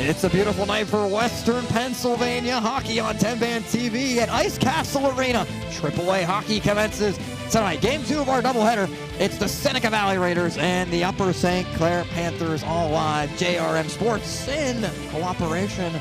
It's a beautiful night for Western Pennsylvania hockey on Tenband TV at Ice Castle Arena. AAA hockey commences tonight. Game 2 of our doubleheader. It's the Seneca Valley Raiders and the Upper St. Clair Panthers, all live. JRM Sports in cooperation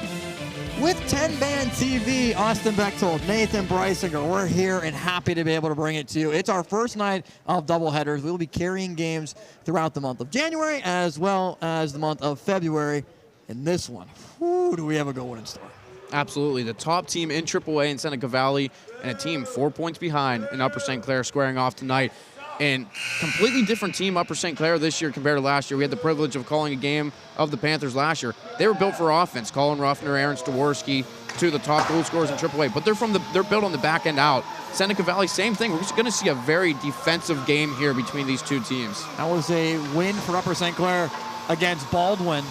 with Tenband TV. Austin Bechtold, Nathan Brysinger, we're here and happy to be able to bring it to you. It's our first night of doubleheaders. We'll be carrying games throughout the month of January as well as the month of February. In this one, who do we have a good one in store? Absolutely. The top team in AAA in Seneca Valley and a team 4 points behind in Upper St. Clair squaring off tonight. And completely different team, Upper St. Clair, this year compared to last year. We had the privilege of calling a game of the Panthers last year. They were built for offense. Colin Ruffner, Aaron Staworski, two of the top goal scorers in AAA. But they're built on the back end out. Seneca Valley, same thing. We're just going to see a very defensive game here between these two teams. That was a win for Upper St. Clair against Baldwin.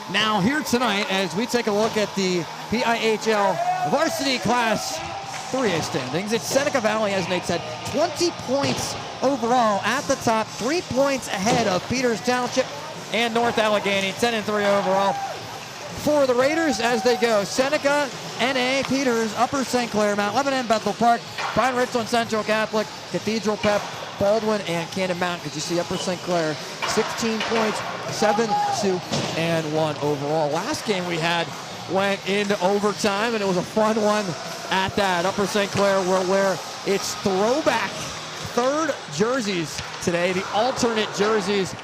Now here tonight, as we take a look at the PIHL Varsity Class 3A standings, it's Seneca Valley, as Nate said, 20 points overall at the top, 3 points ahead of Peters Township and North Allegheny, 10-3 overall. For the Raiders as they go, Seneca, NA, Peters, Upper St. Clair, Mount Lebanon, Bethel Park, Pine Richland Central Catholic, Cathedral Pep, Baldwin, and Cannon Mountain. Because you see Upper St. Clair, 16 points, 7-2-1 overall. Last game we had went into overtime, and it was a fun one at that. Upper St. Clair will wear its throwback third jerseys today, the alternate jerseys.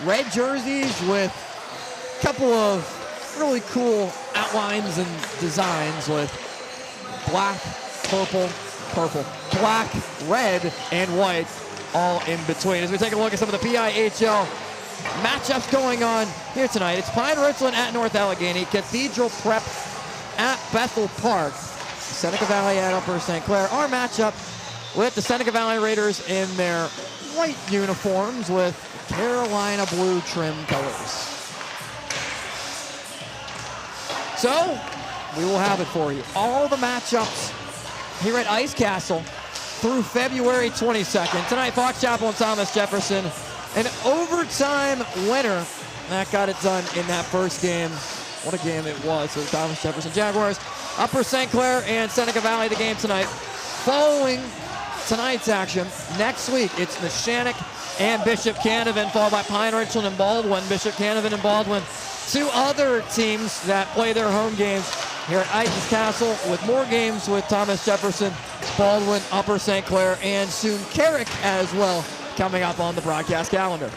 Red jerseys with a couple of really cool outlines and designs with black, purple, black, red, and white all in between. As we take a look at some of the PIHL matchups going on here tonight, it's Pine Richland at North Allegheny, Cathedral Prep at Bethel Park, Seneca Valley at Upper St. Clair. Our matchup with the Seneca Valley Raiders in their white uniforms with Carolina blue trim colors. So, we will have it for you. All the matchups here at Ice Castle through February 22nd. Tonight, Fox Chapel and Thomas Jefferson. An overtime winner. That got it done in that first game. What a game it was. So Thomas Jefferson Jaguars, Upper St. Clair, and Seneca Valley, the game tonight. Following tonight's action, next week, it's Neshannock and Bishop Canevin, followed by Pine Richland and Baldwin. Bishop Canevin and Baldwin, two other teams that play their home games here at Ice Castle, with more games with Thomas Jefferson, Baldwin, Upper St. Clair, and soon Carrick as well, coming up on the broadcast calendar.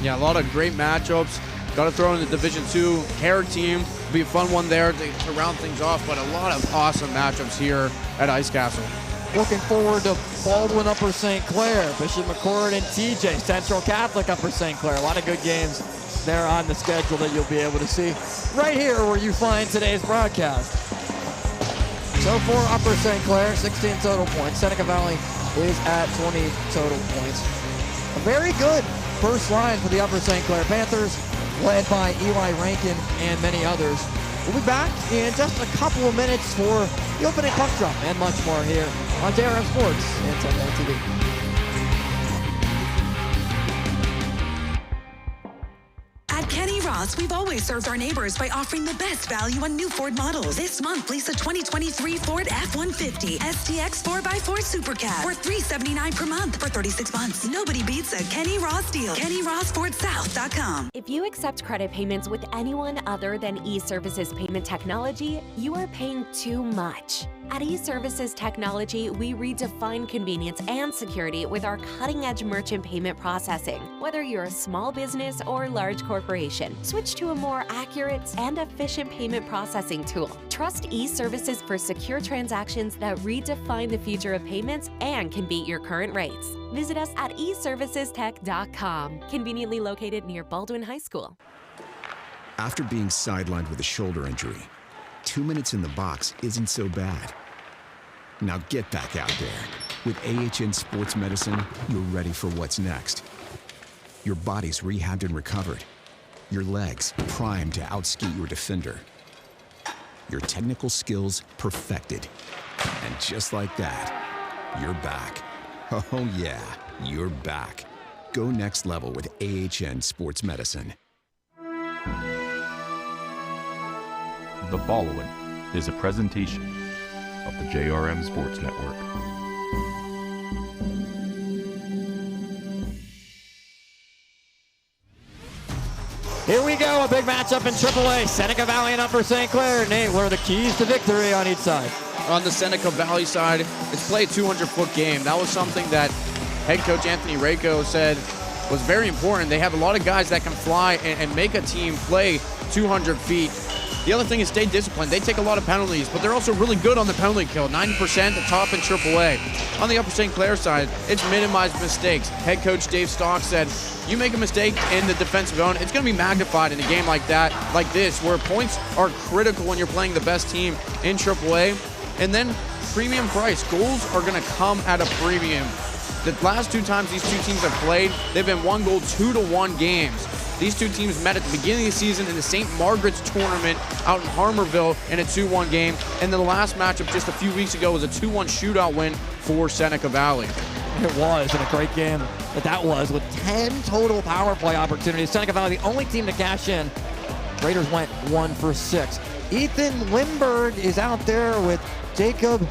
Yeah, a lot of great matchups. Got to throw in the Division II Carrick team. It'll be a fun one there to round things off, but a lot of awesome matchups here at Ice Castle. Looking forward to Baldwin, Upper St. Clair, Bishop McCord and TJ, Central Catholic, Upper St. Clair. A lot of good games there on the schedule that you'll be able to see right here where you find today's broadcast. So for Upper St. Clair, 16 total points. Seneca Valley is at 20 total points. A very good first line for the Upper St. Clair Panthers, led by Eli Rankin and many others. We'll be back in just a couple of minutes for the opening puck drop and much more here on JRM Sports and Tenband TV. At Kenny Ross, we've always served our neighbors by offering the best value on new Ford models. This month, lease a 2023 Ford F-150 STX 4x4 Super Cab for $379 per month for 36 months. Nobody beats a Kenny Ross deal. KennyRossFordSouth.com. If you accept credit payments with anyone other than eServices Payment Technology, you are paying too much. At eServices Technology, we redefine convenience and security with our cutting-edge merchant payment processing. Whether you're a small business or large corporation, switch to a more accurate and efficient payment processing tool. Trust eServices for secure transactions that redefine the future of payments and can beat your current rates. Visit us at eservicestech.com, conveniently located near Baldwin High School. After being sidelined with a shoulder injury, 2 minutes in the box isn't so bad. Now get back out there. With AHN Sports Medicine, you're ready for what's next. Your body's rehabbed and recovered. Your legs primed to outskate your defender. Your technical skills perfected. And just like that, you're back. Oh yeah, you're back. Go next level with AHN Sports Medicine. The following is a presentation of the JRM Sports Network. Here we go, a big matchup in AAA. Seneca Valley and Upper St. Clair. Nate, what are the keys to victory on each side? On the Seneca Valley side, it's play a 200-foot game. That was something that head coach Anthony Rayco said was very important. They have a lot of guys that can fly and make a team play 200 feet. The other thing is stay disciplined. They take a lot of penalties, but they're also really good on the penalty kill. 90%, the top in AAA. On the Upper St. Clair side, it's minimized mistakes. Head coach Dave Stock said, you make a mistake in the defensive zone, it's going to be magnified in a game like that, like this, where points are critical when you're playing the best team in AAA. And then premium price. Goals are going to come at a premium. The last two times these two teams have played, they've been 1-goal, 2-1 games. These two teams met at the beginning of the season in the St. Margaret's tournament out in Harmarville in a 2-1 game. And then the last matchup just a few weeks ago was a 2-1 shootout win for Seneca Valley. It was, and a great game that was, with 10 total power play opportunities. Seneca Valley, the only team to cash in. Raiders went 1 for 6. Ethan Lindbergh is out there with Jacob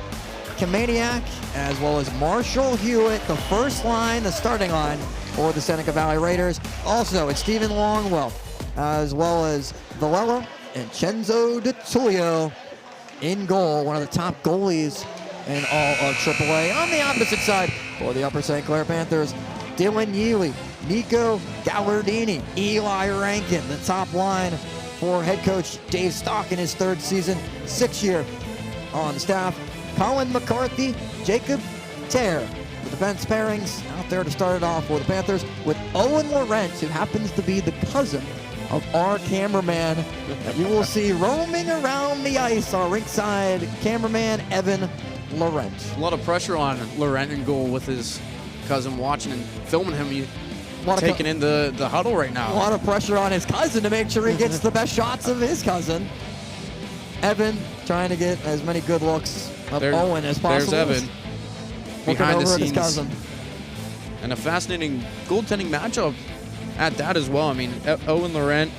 Kamaniak, as well as Marshall Hewitt, the first line, the starting line for the Seneca Valley Raiders. Also, it's Stephen Longwell, as well as Valella and Chenzo DiTullio in goal, one of the top goalies in all of AAA. On the opposite side, for the Upper St. Clair Panthers, Dylan Yealy, Nico Gallardini, Eli Rankin, the top line for head coach Dave Stock in his third season, 6th year on the staff. Colin McCarthy, Jacob Tear. The defense pairings out there to start it off for the Panthers with Owen Lorentz, who happens to be the cousin of our cameraman that you will see roaming around the ice, our rinkside cameraman, Evan Lorentz. A lot of pressure on Laurent in goal with his cousin watching and filming him. Taking in the huddle right now. A lot of pressure on his cousin to make sure he gets the best shots of his cousin. Evan trying to get as many good looks of Owen as possible. There's Evan behind the scenes. His cousin. And a fascinating goaltending matchup at that as well. I mean, Owen Laurent,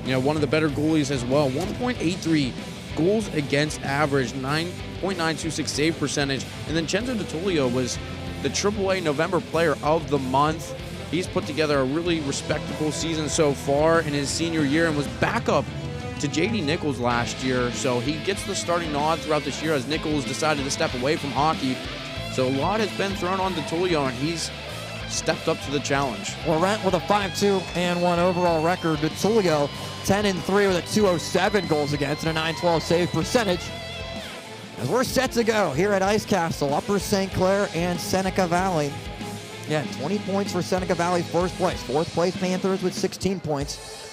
one of the better goalies as well. 1.83 goals against average, 9.926 save percentage. And then Chenzo DiTullio was the AAA November Player of the Month. He's put together a really respectable season so far in his senior year and was backup to J.D. Nichols last year. So he gets the starting nod throughout this year as Nichols decided to step away from hockey. So a lot has been thrown on DiTullio, and he's stepped up to the challenge. Laurent with a 5-2-1 overall record. DiTullio 10-3 with a 207 goals against and a 912 save percentage. As we're set to go here at Ice Castle, Upper St. Clair and Seneca Valley. Yeah, 20 points for Seneca Valley, first place. Fourth place Panthers with 16 points.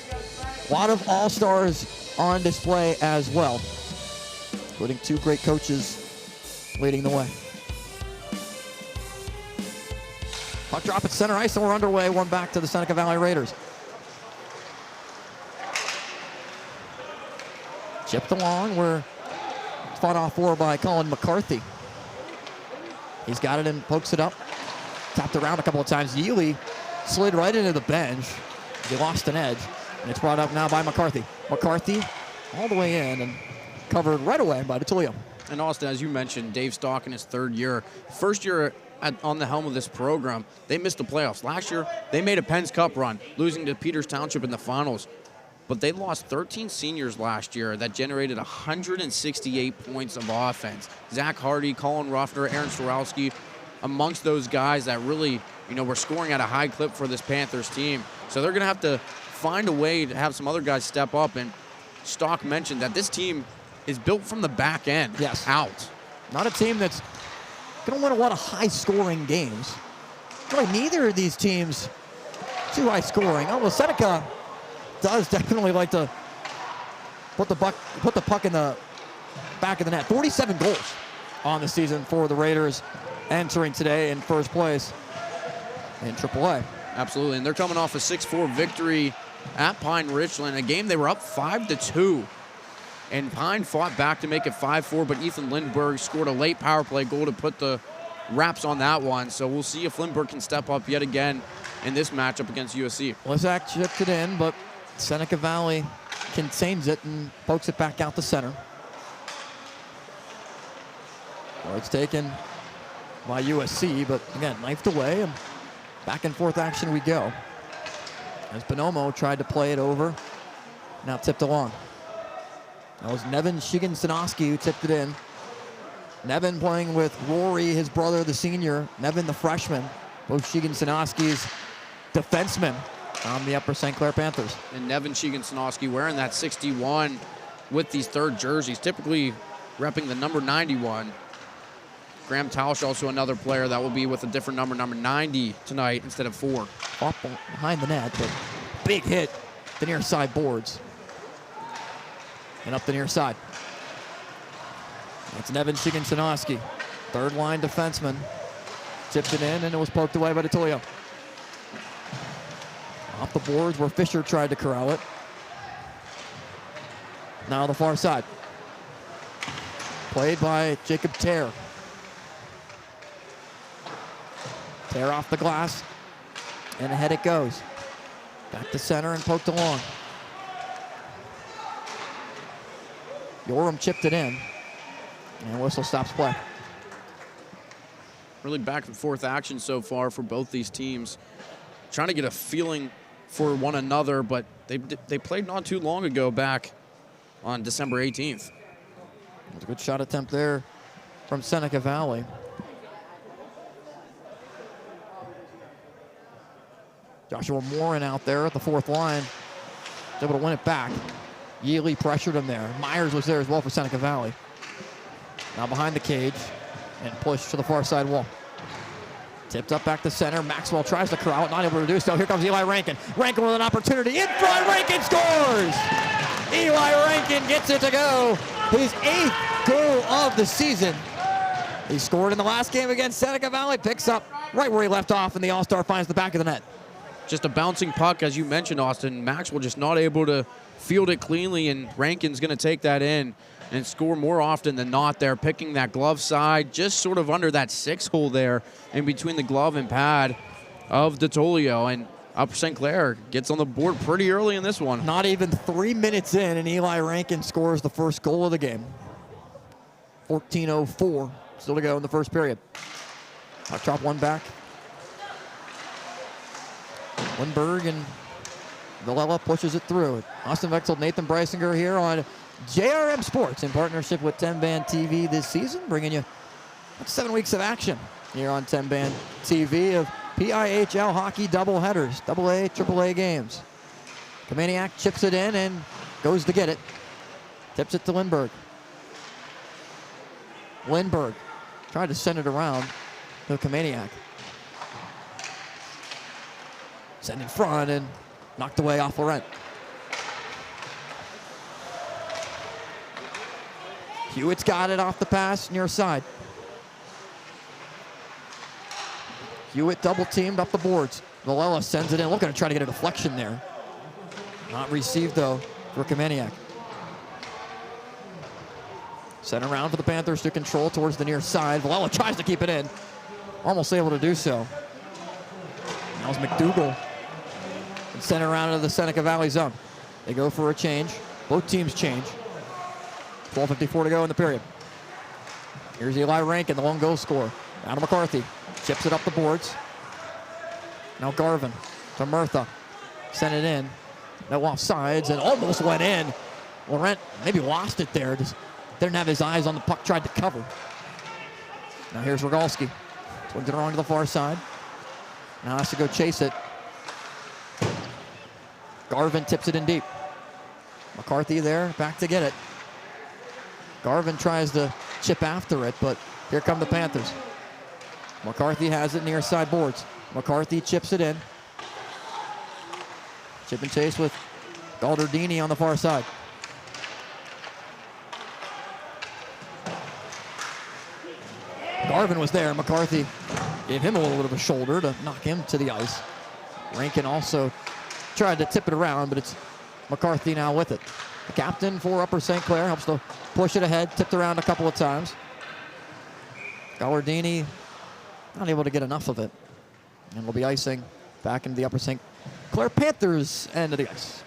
A lot of all-stars on display as well, including two great coaches leading the way. Puck drop at center ice, and we're underway. One back to the Seneca Valley Raiders. Chipped along, we're fought off for by Colin McCarthy. He's got it and pokes it up. Tapped around a couple of times. Yealy slid right into the bench. He lost an edge, and it's brought up now by McCarthy. McCarthy all the way in and covered right away by DiTullio. And Austin, as you mentioned, Dave Stock in his third year. First year on the helm of this program, they missed the playoffs. Last year, they made a Penn's Cup run, losing to Peters Township in the finals. But they lost 13 seniors last year that generated 168 points of offense. Zach Hardy, Colin Ruffner, Aaron Sorowski, amongst those guys that really, were scoring at a high clip for this Panthers team. So they're going to have to find a way to have some other guys step up. And Stock mentioned that this team is built from the back end out. Not a team that's going to win a lot of high-scoring games. Really, neither of these teams too high-scoring. Oh, well, Seneca does definitely like to put the puck in the back of the net. 47 goals on the season for the Raiders, entering today in first place in AAA. Absolutely, and they're coming off a 6-4 victory at Pine Richland, a game they were up 5-2. And Pine fought back to make it 5-4, but Ethan Lindbergh scored a late power play goal to put the wraps on that one. So we'll see if Lindbergh can step up yet again in this matchup against USC. Lizak chipped it in, but Seneca Valley contains it and pokes it back out the center. Well, it's taken by USC, but again, knifed away, and back and forth action we go. As Bonomo tried to play it over, now tipped along. That was Nevin Shigan-Sanoski who tipped it in. Nevin playing with Rory, his brother, the senior. Nevin, the freshman. Both Shigan-Sanoski's defensemen on the Upper St. Clair Panthers. And Nevin Shigan-Sanoski wearing that 61 with these third jerseys, typically repping the number 91. Graham Tausch, also another player that will be with a different number 90 tonight instead of 4. Off behind the net, but big hit, the near side boards. And up the near side. That's Nevin Shigan-Sanoski, third line defenseman. Tipped it in, and it was poked away by DeTulio. Off the boards where Fisher tried to corral it. Now the far side. Played by Jacob Tear. Tear off the glass, and ahead it goes. Back to center and poked along. Yoram chipped it in, and whistle stops play. Really back and forth action so far for both these teams. Trying to get a feeling for one another, but they played not too long ago back on December 18th. That's a good shot attempt there from Seneca Valley. Joshua Morin out there at the fourth line. Was able to win it back. Yealy pressured him there. Myers was there as well for Seneca Valley. Now behind the cage and pushed to the far side wall. Tipped up back to center. Maxwell tries to corral it, not able to do so. Here comes Eli Rankin. Rankin with an opportunity in front. Rankin scores! Eli Rankin gets it to go. His 8th goal of the season. He scored in the last game against Seneca Valley. Picks up right where he left off, and the All-Star finds the back of the net. Just a bouncing puck, as you mentioned, Austin. Maxwell just not able to field it cleanly, and Rankin's going to take that in and score more often than not there, picking that glove side, just sort of under that 6 hole there in between the glove and pad of DeTulio. And Upper St. Clair gets on the board pretty early in this one. Not even 3 minutes in, and Eli Rankin scores the first goal of the game. 14:04 still to go in the first period. I'll chop one back. Lindbergh and Villela pushes it through. Austin Vexel, Nathan Breisinger here on JRM Sports in partnership with Tenband TV this season, bringing you 7 weeks of action here on Tenband TV of PIHL Hockey doubleheaders, AA, AAA games. Kamaniak chips it in and goes to get it. Tips it to Lindbergh. Lindbergh tried to send it around to Kamaniak. Sent in front and knocked away off Laurent. Hewitt's got it off the pass near side. Hewitt double teamed up the boards. Villela sends it in, looking to try to get a deflection there. Not received though for Kamaniak. Sent around for the Panthers to control towards the near side. Villela tries to keep it in. Almost able to do so. That was McDougal. And sent around into the Seneca Valley zone. They go for a change. Both teams change. 12:54 to go in the period. Here's Eli Rankin, the lone goal scorer. Now to McCarthy. Chips it up the boards. Now Garvin to Murtha. Sent it in. No offsides and almost went in. Laurent maybe lost it there. Just didn't have his eyes on the puck, tried to cover. Now here's Rogalski. Swings it around to the far side. Now has to go chase it. Garvin tips it in deep. McCarthy there, back to get it. Garvin tries to chip after it, but here come the Panthers. McCarthy has it near side boards. McCarthy chips it in. Chip and chase with Galdardini on the far side. Garvin was there. McCarthy gave him a little bit of a shoulder to knock him to the ice. Rankin also tried to tip it around, but it's McCarthy now with it. The captain for Upper St. Clair helps to push it ahead, tipped around a couple of times. Gallardini not able to get enough of it. And will be icing back into the Upper St. Clair Panthers end of the ice.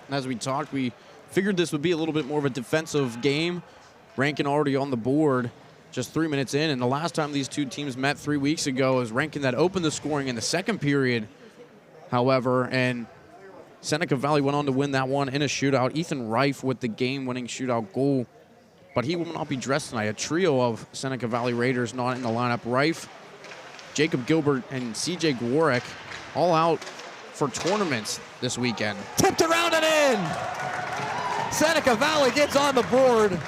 As we talked, we figured this would be a little bit more of a defensive game. Rankin already on the board just 3 minutes in, and the last time these two teams met 3 weeks ago was Rankin that opened the scoring in the second period, however, and Seneca Valley went on to win that one in a shootout. Ethan Reif with the game-winning shootout goal, but he will not be dressed tonight. A trio of Seneca Valley Raiders not in the lineup. Reif, Jacob Gilbert, and CJ Gwarek all out for tournaments this weekend. Tipped around and in. Seneca Valley gets on the board,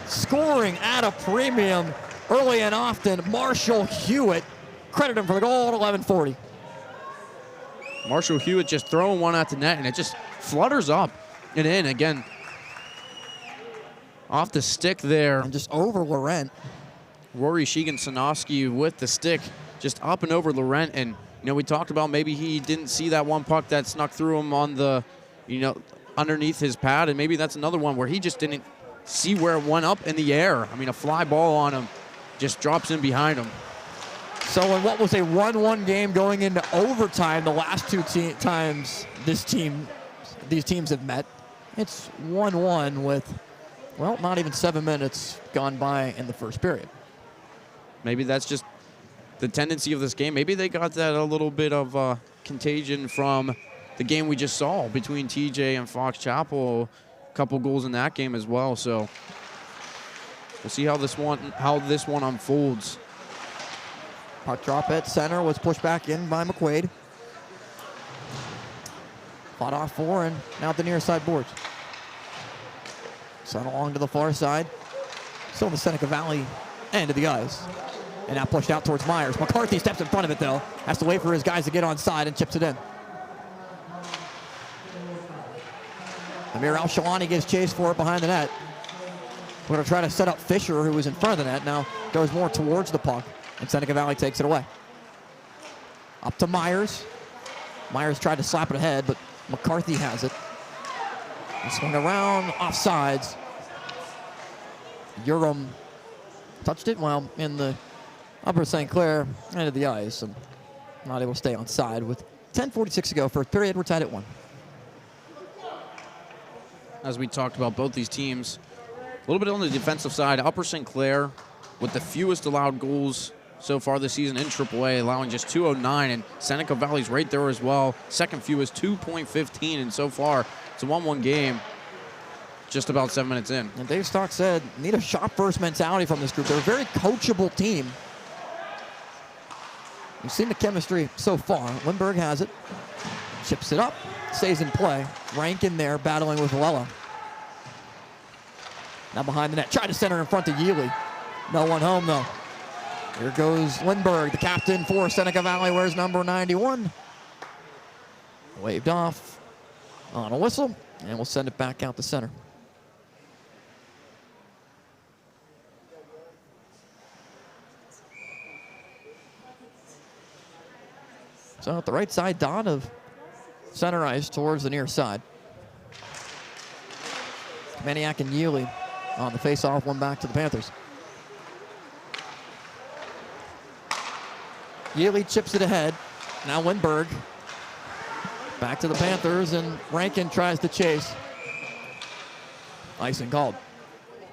scoring at a premium early and often. Marshall Hewitt, credit him for the goal at 11:40. Marshall Hewitt just throwing one at the net, and it just flutters up and in again. Off the stick there. And just over Laurent. Rory Sheegan-Sanoski with the stick, just up and over Laurent. And, we talked about maybe he didn't see that one puck that snuck through him on the, underneath his pad. And maybe that's another one where he just didn't see where it went up in the air. I mean, a fly ball on him just drops in behind him. So in what was a 1-1 game going into overtime, the last two times these teams have met, it's 1-1 with, well, not even 7 minutes gone by in the first period. Maybe that's just the tendency of this game. Maybe they got that a little bit of contagion from the game we just saw between TJ and Fox Chapel. A couple goals in that game as well. So we'll see how this one unfolds. Puck drop at center was pushed back in by McQuaid. Fought off for and now at the near side boards. Sent along to the far side. Still the Seneca Valley end of the ice. And now pushed out towards Myers. McCarthy steps in front of it though. Has to wait for his guys to get on side and chips it in. Amir Al-Shalani gives chase for it behind the net. We're going to try to set up Fisher, who was in front of the net. Now goes more towards the puck. And Seneca Valley takes it away. Up to Myers. Myers tried to slap it ahead, but McCarthy has it. He swung around offsides. Urim touched it while in the upper St. Clair end of the ice and not able to stay on side with 10:46 to go. First period, we're tied at 1. As we talked about both these teams, a little bit on the defensive side, Upper St. Clair with the fewest allowed goals so far this season in AAA, allowing just 209, and Seneca Valley's right there as well. Second fewest, 2.15, and so far it's a 1-1 game just about 7 minutes in. And Dave Stock said, need a shot-first mentality from this group. They're a very coachable team. You've seen the chemistry so far. Lindbergh has it, chips it up, stays in play. Rankin there battling with Lella. Now behind the net, try to center in front of Yealy. No one home though. Here goes Lindbergh, the captain for Seneca Valley, wears number 91. Waved off on a whistle, and we'll send it back out to center. So at the right side dot of center ice towards the near side. Maniac and Yealy on the face-off, one back to the Panthers. Yealy chips it ahead. Now Lindbergh. Back to the Panthers, and Rankin tries to chase. Icing called.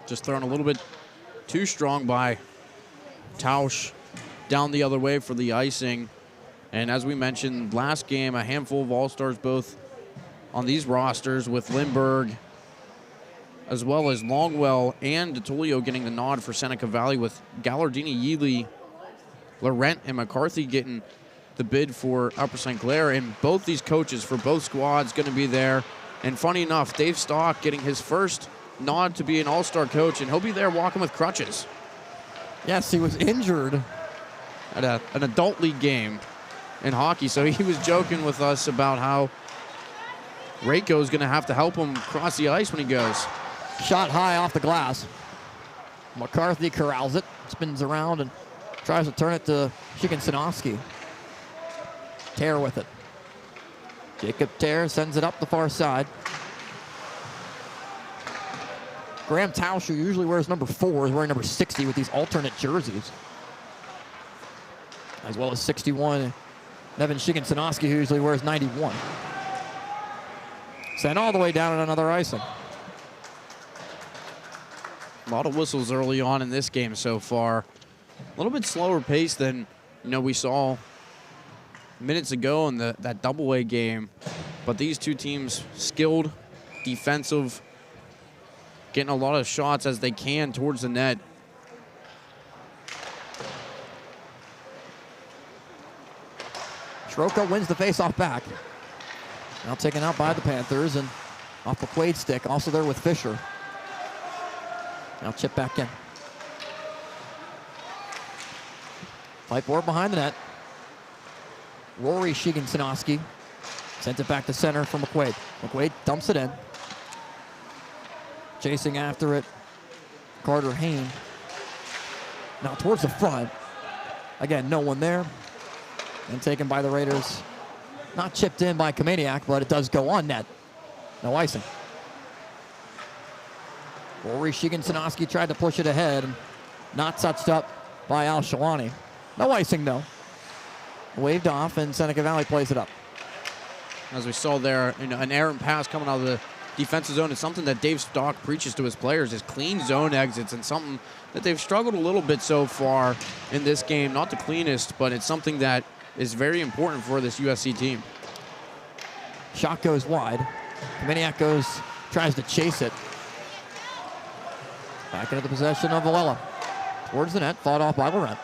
Just thrown a little bit too strong by Tausch down the other way for the icing. And as we mentioned last game, a handful of All-Stars both on these rosters with Lindbergh as well as Longwell and DeTolio getting the nod for Seneca Valley, with Gallardini, Yealy, Laurent, and McCarthy getting the bid for Upper St. Clair. And both these coaches for both squads going to be there. And funny enough, Dave Stock getting his first nod to be an All-Star coach, and he'll be there walking with crutches. Yes, he was injured At an adult league game in hockey. So he was joking with us about how Rako is going to have to help him cross the ice when he goes. Shot high off the glass. McCarthy corrals it, spins around and tries to turn it to Shikin-Sanoski. Tear with it. Jacob Tear sends it up the far side. Graham Tausch, who usually wears number 4, is wearing number 60 with these alternate jerseys. As well as 61, Nevin Shikin-Sanoski, who usually wears 91. Sent all the way down at another icing. A lot of whistles early on in this game so far. A little bit slower pace than we saw minutes ago in that double-A game. But these two teams skilled, defensive, getting a lot of shots as they can towards the net. Soroka wins the faceoff back. Now taken out by the Panthers and off the Quaid stick. Also there with Fisher. Now chip back in. Fight forward behind the net. Rory Shigensanowski sends it back to center for McQuaid. McQuaid dumps it in. Chasing after it, Carter Hayne. Now towards the front. Again, no one there. And taken by the Raiders. Not chipped in by Kameniak, but it does go on net. No icing. Rory Shigensanowski tried to push it ahead. Not touched up by Al Shalani. No icing, though. Waved off, and Seneca Valley plays it up. As we saw there, an errant pass coming out of the defensive zone is something that Dave Stock preaches to his players, is clean zone exits, and something that they've struggled a little bit so far in this game. Not the cleanest, but it's something that is very important for this USC team. Shot goes wide. Kameniak tries to chase it. Back into the possession of Valella. Towards the net, fought off by Laurent.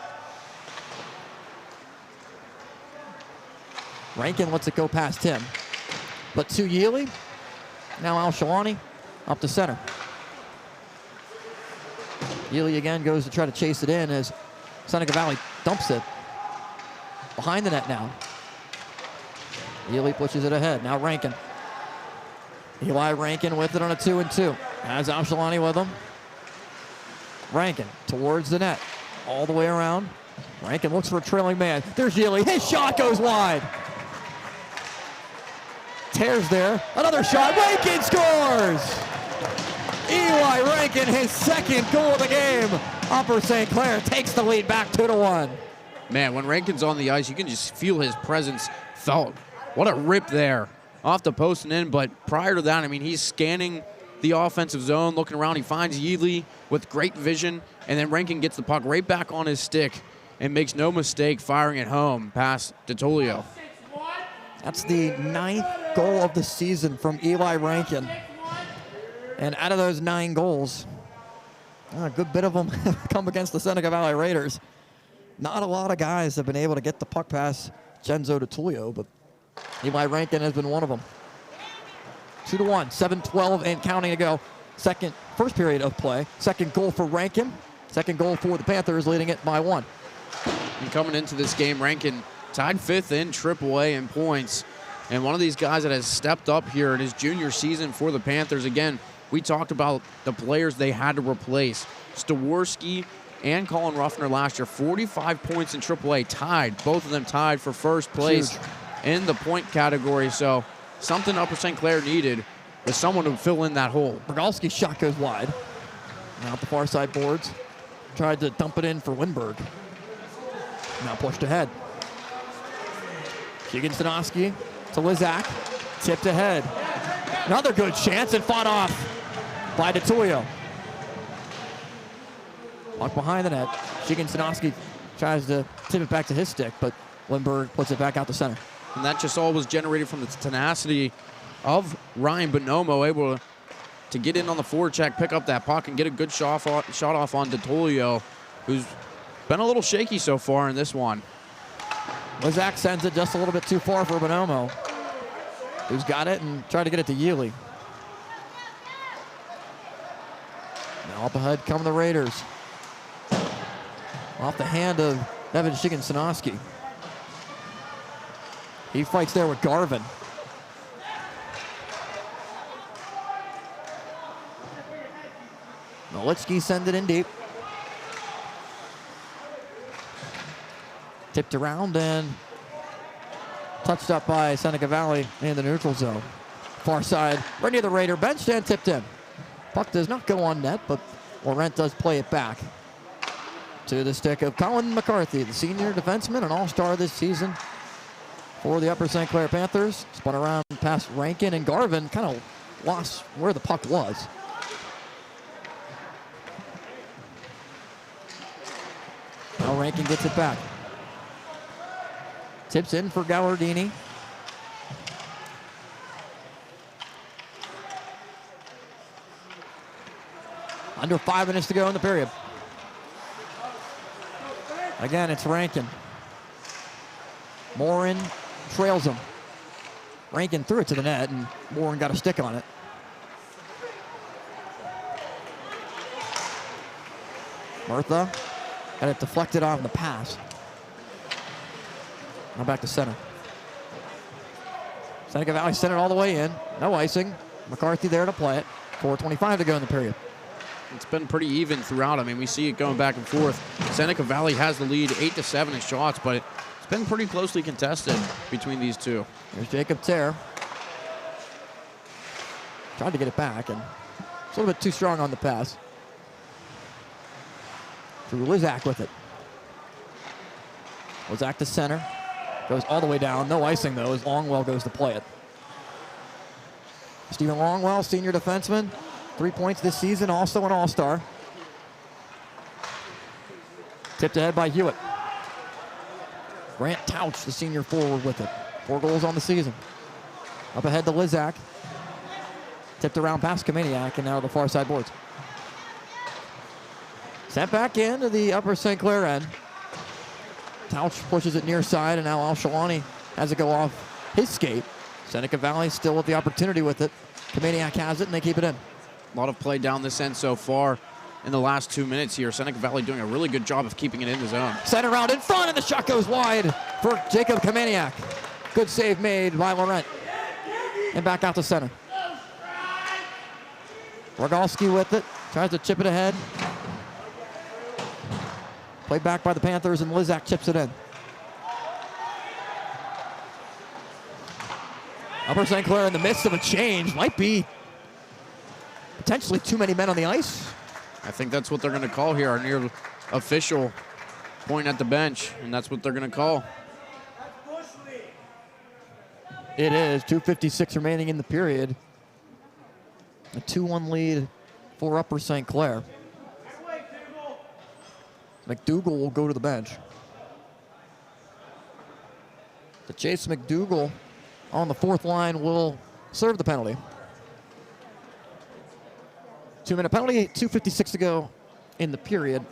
Rankin lets it go past him. But to Yealy. Now Al Shalani up to center. Yealy again goes to try to chase it in as Seneca Valley dumps it. Behind the net now. Yealy pushes it ahead. Now Rankin. Eli Rankin with it on a 2-and-2. Has Al Shalani with him. Rankin towards the net. All the way around. Rankin looks for a trailing man. There's Yealy. His shot goes wide. Tears there. Another shot. Rankin scores! Eli Rankin, his second goal of the game. Upper St. Clair takes the lead back 2-1. Man, when Rankin's on the ice, you can just feel his presence felt. What a rip there. Off the post and in, but prior to that, I mean, he's scanning the offensive zone, looking around. He finds Yealy with great vision, and then Rankin gets the puck right back on his stick and makes no mistake firing it home past DeTulio. That's the 9th goal of the season from Eli Rankin. And out of those 9 goals, a good bit of them come against the Seneca Valley Raiders. Not a lot of guys have been able to get the puck past Genzo DeTulio, but Eli Rankin has been one of them. 2-1, 7:12 and counting to go. First period of play. Second goal for Rankin. Second goal for the Panthers, leading it by 1. And coming into this game, Rankin tied 5th in AAA in points. And one of these guys that has stepped up here in his junior season for the Panthers. Again, we talked about the players they had to replace. Stewarski and Colin Ruffner last year, 45 points in AAA, tied. Both of them tied for first place in the point category. So something Upper St. Clair needed was someone to fill in that hole. Bergalski's shot goes wide. Now at the far side boards. Tried to dump it in for Winberg. Now pushed ahead. Shigensanowski to Lizak. Tipped ahead. Another good chance and fought off by DeTulio. Puck behind the net. Shigensanowski tries to tip it back to his stick, but Winberg puts it back out the center. And that just all was generated from the tenacity of Ryan Bonomo, able to get in on the forecheck, pick up that puck, and get a good shot off on DeTulio, who's been a little shaky so far in this one. Lizak sends it just a little bit too far for Bonomo, who's got it and tried to get it to Yealy. Now up ahead come the Raiders. Off the hand of Evan Shigensanowski. He fights there with Garvin. Nowitzki sends it in deep. Tipped around and touched up by Seneca Valley in the neutral zone. Far side, right near the Raider bench, and tipped in. Puck does not go on net, but Laurent does play it back to the stick of Colin McCarthy, the senior defenseman, an all-star this season for the Upper St. Clair Panthers. Spun around past Rankin, and Garvin kind of lost where the puck was. Rankin gets it back. Tips in for Gallardini. Under 5 minutes to go in the period. Again, it's Rankin. Morin trails him. Rankin threw it to the net, and Morin got a stick on it. Murtha had it deflected on the pass. Now back to center. Seneca Valley sent it all the way in. No icing. McCarthy there to play it. 4:25 to go in the period. It's been pretty even throughout. I mean, we see it going back and forth. Seneca Valley has the lead 8-7 in shots, but it's been pretty closely contested between these two. There's Jacob Tear. Tried to get it back, and it's a little bit too strong on the pass. Drew Lizak with it. Lizak to center. Goes all the way down. No icing, though, as Longwell goes to play it. Stephen Longwell, senior defenseman. 3 points this season, also an All-Star. Tipped ahead by Hewitt. Grant Tauch, the senior forward, with it. 4 goals on the season. Up ahead to Lizak. Tipped around past Kameniak, and now to the far side boards. Sent back into the upper St. Clair end. Tauch pushes it near side, and now Al-Shalani has it go off his skate. Seneca Valley still with the opportunity with it. Kameniak has it, and they keep it in. A lot of play down this end so far in the last 2 minutes here. Seneca Valley doing a really good job of keeping it in the zone. Center round in front, and the shot goes wide for Jacob Kameniak. Good save made by Laurent. And back out to center. Rogalski with it. Tries to chip it ahead. Played back by the Panthers, and Lizak chips it in. Upper St. Clair in the midst of a change. Might be potentially too many men on the ice. I think that's what they're going to call here, our near official point at the bench, and that's what they're going to call. It is 2:56 remaining in the period. A 2-1 lead for Upper St. Clair. McDougal will go to the bench. The Chase McDougal on the 4th line will serve the penalty. 2-minute penalty, 2:56 to go in the period.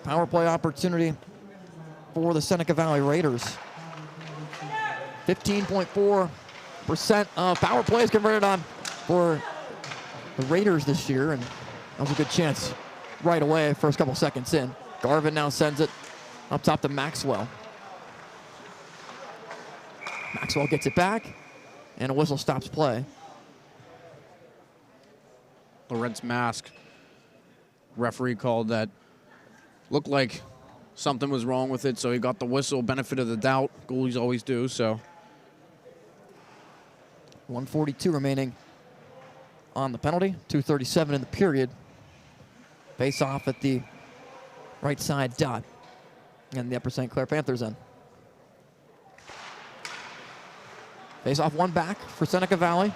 Power play opportunity for the Seneca Valley Raiders. 15.4% of power plays converted on for the Raiders this year, and that was a good chance right away, first couple seconds in. Garvin now sends it up top to Maxwell. Maxwell gets it back, and a whistle stops play. Laurent's mask. Referee called that. Looked like something was wrong with it, so he got the whistle, benefit of the doubt. Goalies always do, so. 1:42 remaining on the penalty. 2:37 in the period. Face off at the right side dot. And the Upper St. Clair Panthers in. Face off one back for Seneca Valley.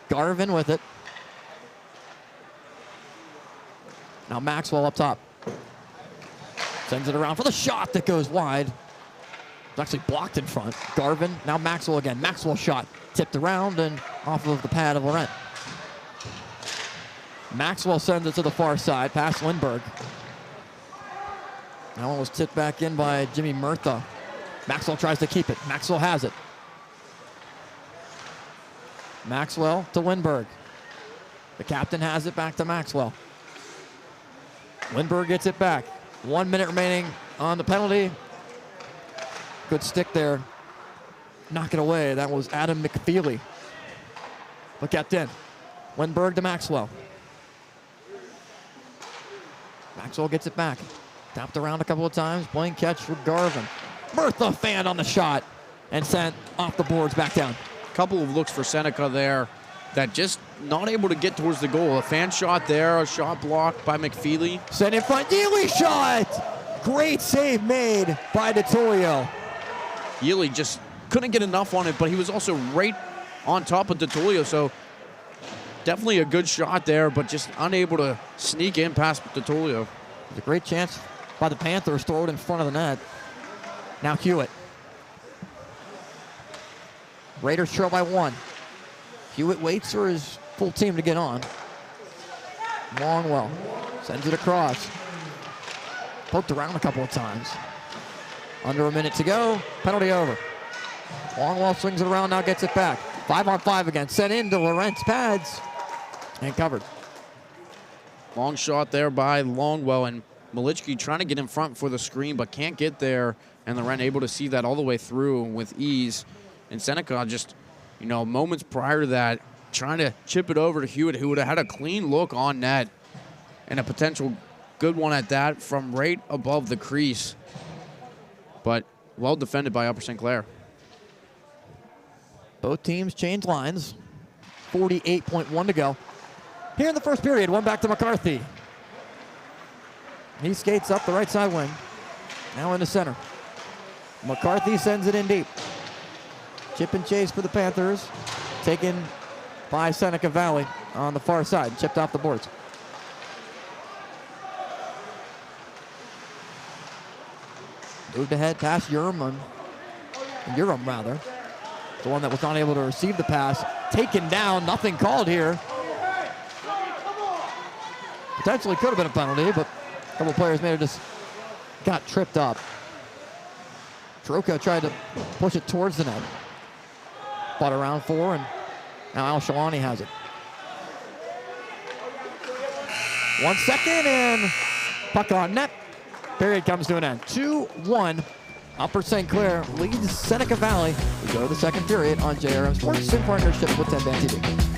Garvin with it. Now Maxwell up top. Sends it around for the shot that goes wide. It's actually blocked in front. Garvin, now Maxwell again. Maxwell shot. Tipped around and off of the pad of Laurent. Maxwell sends it to the far side, past Lindbergh. That one was tipped back in by Jimmy Murtha. Maxwell tries to keep it. Maxwell has it. Maxwell to Lindbergh. The captain has it back to Maxwell. Lindbergh gets it back. 1 minute remaining on the penalty. Good stick there. Knock it away. That was Adam McFeely. But kept in. Lindbergh to Maxwell. Maxwell gets it back. Tapped around a couple of times. Playing catch for Garvin. Murtha fan on the shot and sent off the boards back down. Couple of looks for Seneca there that just not able to get towards the goal. A fan shot there, a shot blocked by McFeely. Sent in front, Neely shot! Great save made by DeTolio. Yealy just couldn't get enough on it, but he was also right on top of DeTolio, so definitely a good shot there, but just unable to sneak in past DeTolio. It's a great chance by the Panthers. Throw it in front of the net. Now Hewitt. Raiders trail by 1. Hewitt waits for his full team to get on. Longwell sends it across. Poked around a couple of times. Under a minute to go. Penalty over. Longwell swings it around, now gets it back. 5-on-5 again. Sent into Lorentz pads. And covered. Long shot there by Longwell, and Malichki trying to get in front for the screen, but can't get there. And Laurent able to see that all the way through with ease. And Seneca just, moments prior to that, trying to chip it over to Hewitt, who would have had a clean look on net. And a potential good one at that from right above the crease. But well defended by Upper St. Clair. Both teams change lines. 48.1 to go. Here in the first period, one back to McCarthy. He skates up the right side wing. Now in the center. McCarthy sends it in deep. Chip and chase for the Panthers. Taken by Seneca Valley on the far side. Chipped off the boards. Moved ahead past Urim, rather. The one that was not able to receive the pass. Taken down, nothing called here. Potentially could have been a penalty, but a couple players may have just got tripped up. Troca tried to push it towards the net. Fought around 4, and now Al Shalani has it. 1 second, and puck on net. Period comes to an end. 2-1. Upper St. Clair leads Seneca Valley. We go to the second period on JRM Sports in partnership with Tenband TV.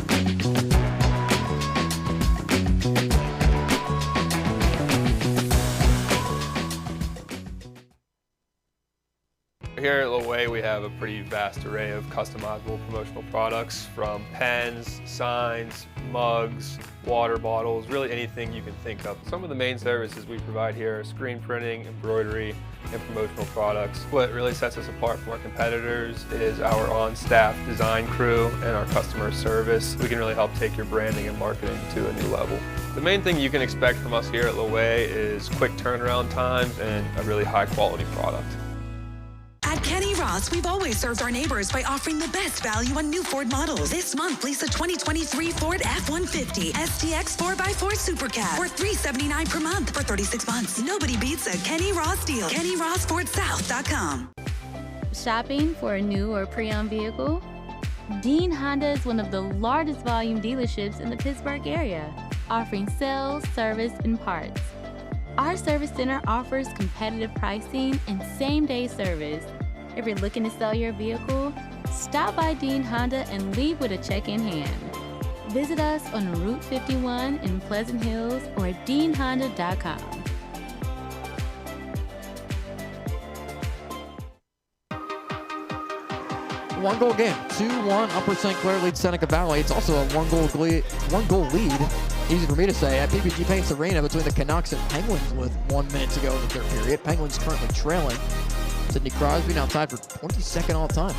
Here at Loway, we have a pretty vast array of customizable promotional products, from pens, signs, mugs, water bottles, really anything you can think of. Some of the main services we provide here are screen printing, embroidery, and promotional products. What really sets us apart from our competitors is our on-staff design crew and our customer service. We can really help take your branding and marketing to a new level. The main thing you can expect from us here at Loway is quick turnaround times and a really high-quality product. At Kenny Ross, we've always served our neighbors by offering the best value on new Ford models. This month, lease a 2023 Ford F-150 STX 4x4 Super Cab for $379 per month for 36 months. Nobody beats a Kenny Ross deal. KennyRossFordSouth.com. Shopping for a new or pre-owned vehicle? Dean Honda is one of the largest volume dealerships in the Pittsburgh area, offering sales, service, and parts. Our service center offers competitive pricing and same-day service. If you're looking to sell your vehicle, stop by Dean Honda and leave with a check in hand. Visit us on Route 51 in Pleasant Hills or at deanhonda.com. One-goal game, 2-1. Upper St. Clair leads Seneca Valley. It's also a one-goal lead. Easy for me to say, at PPG Paints Arena between the Canucks and Penguins with 1 minute to go in the third period. Penguins currently trailing. Sidney Crosby now tied for 22nd all-time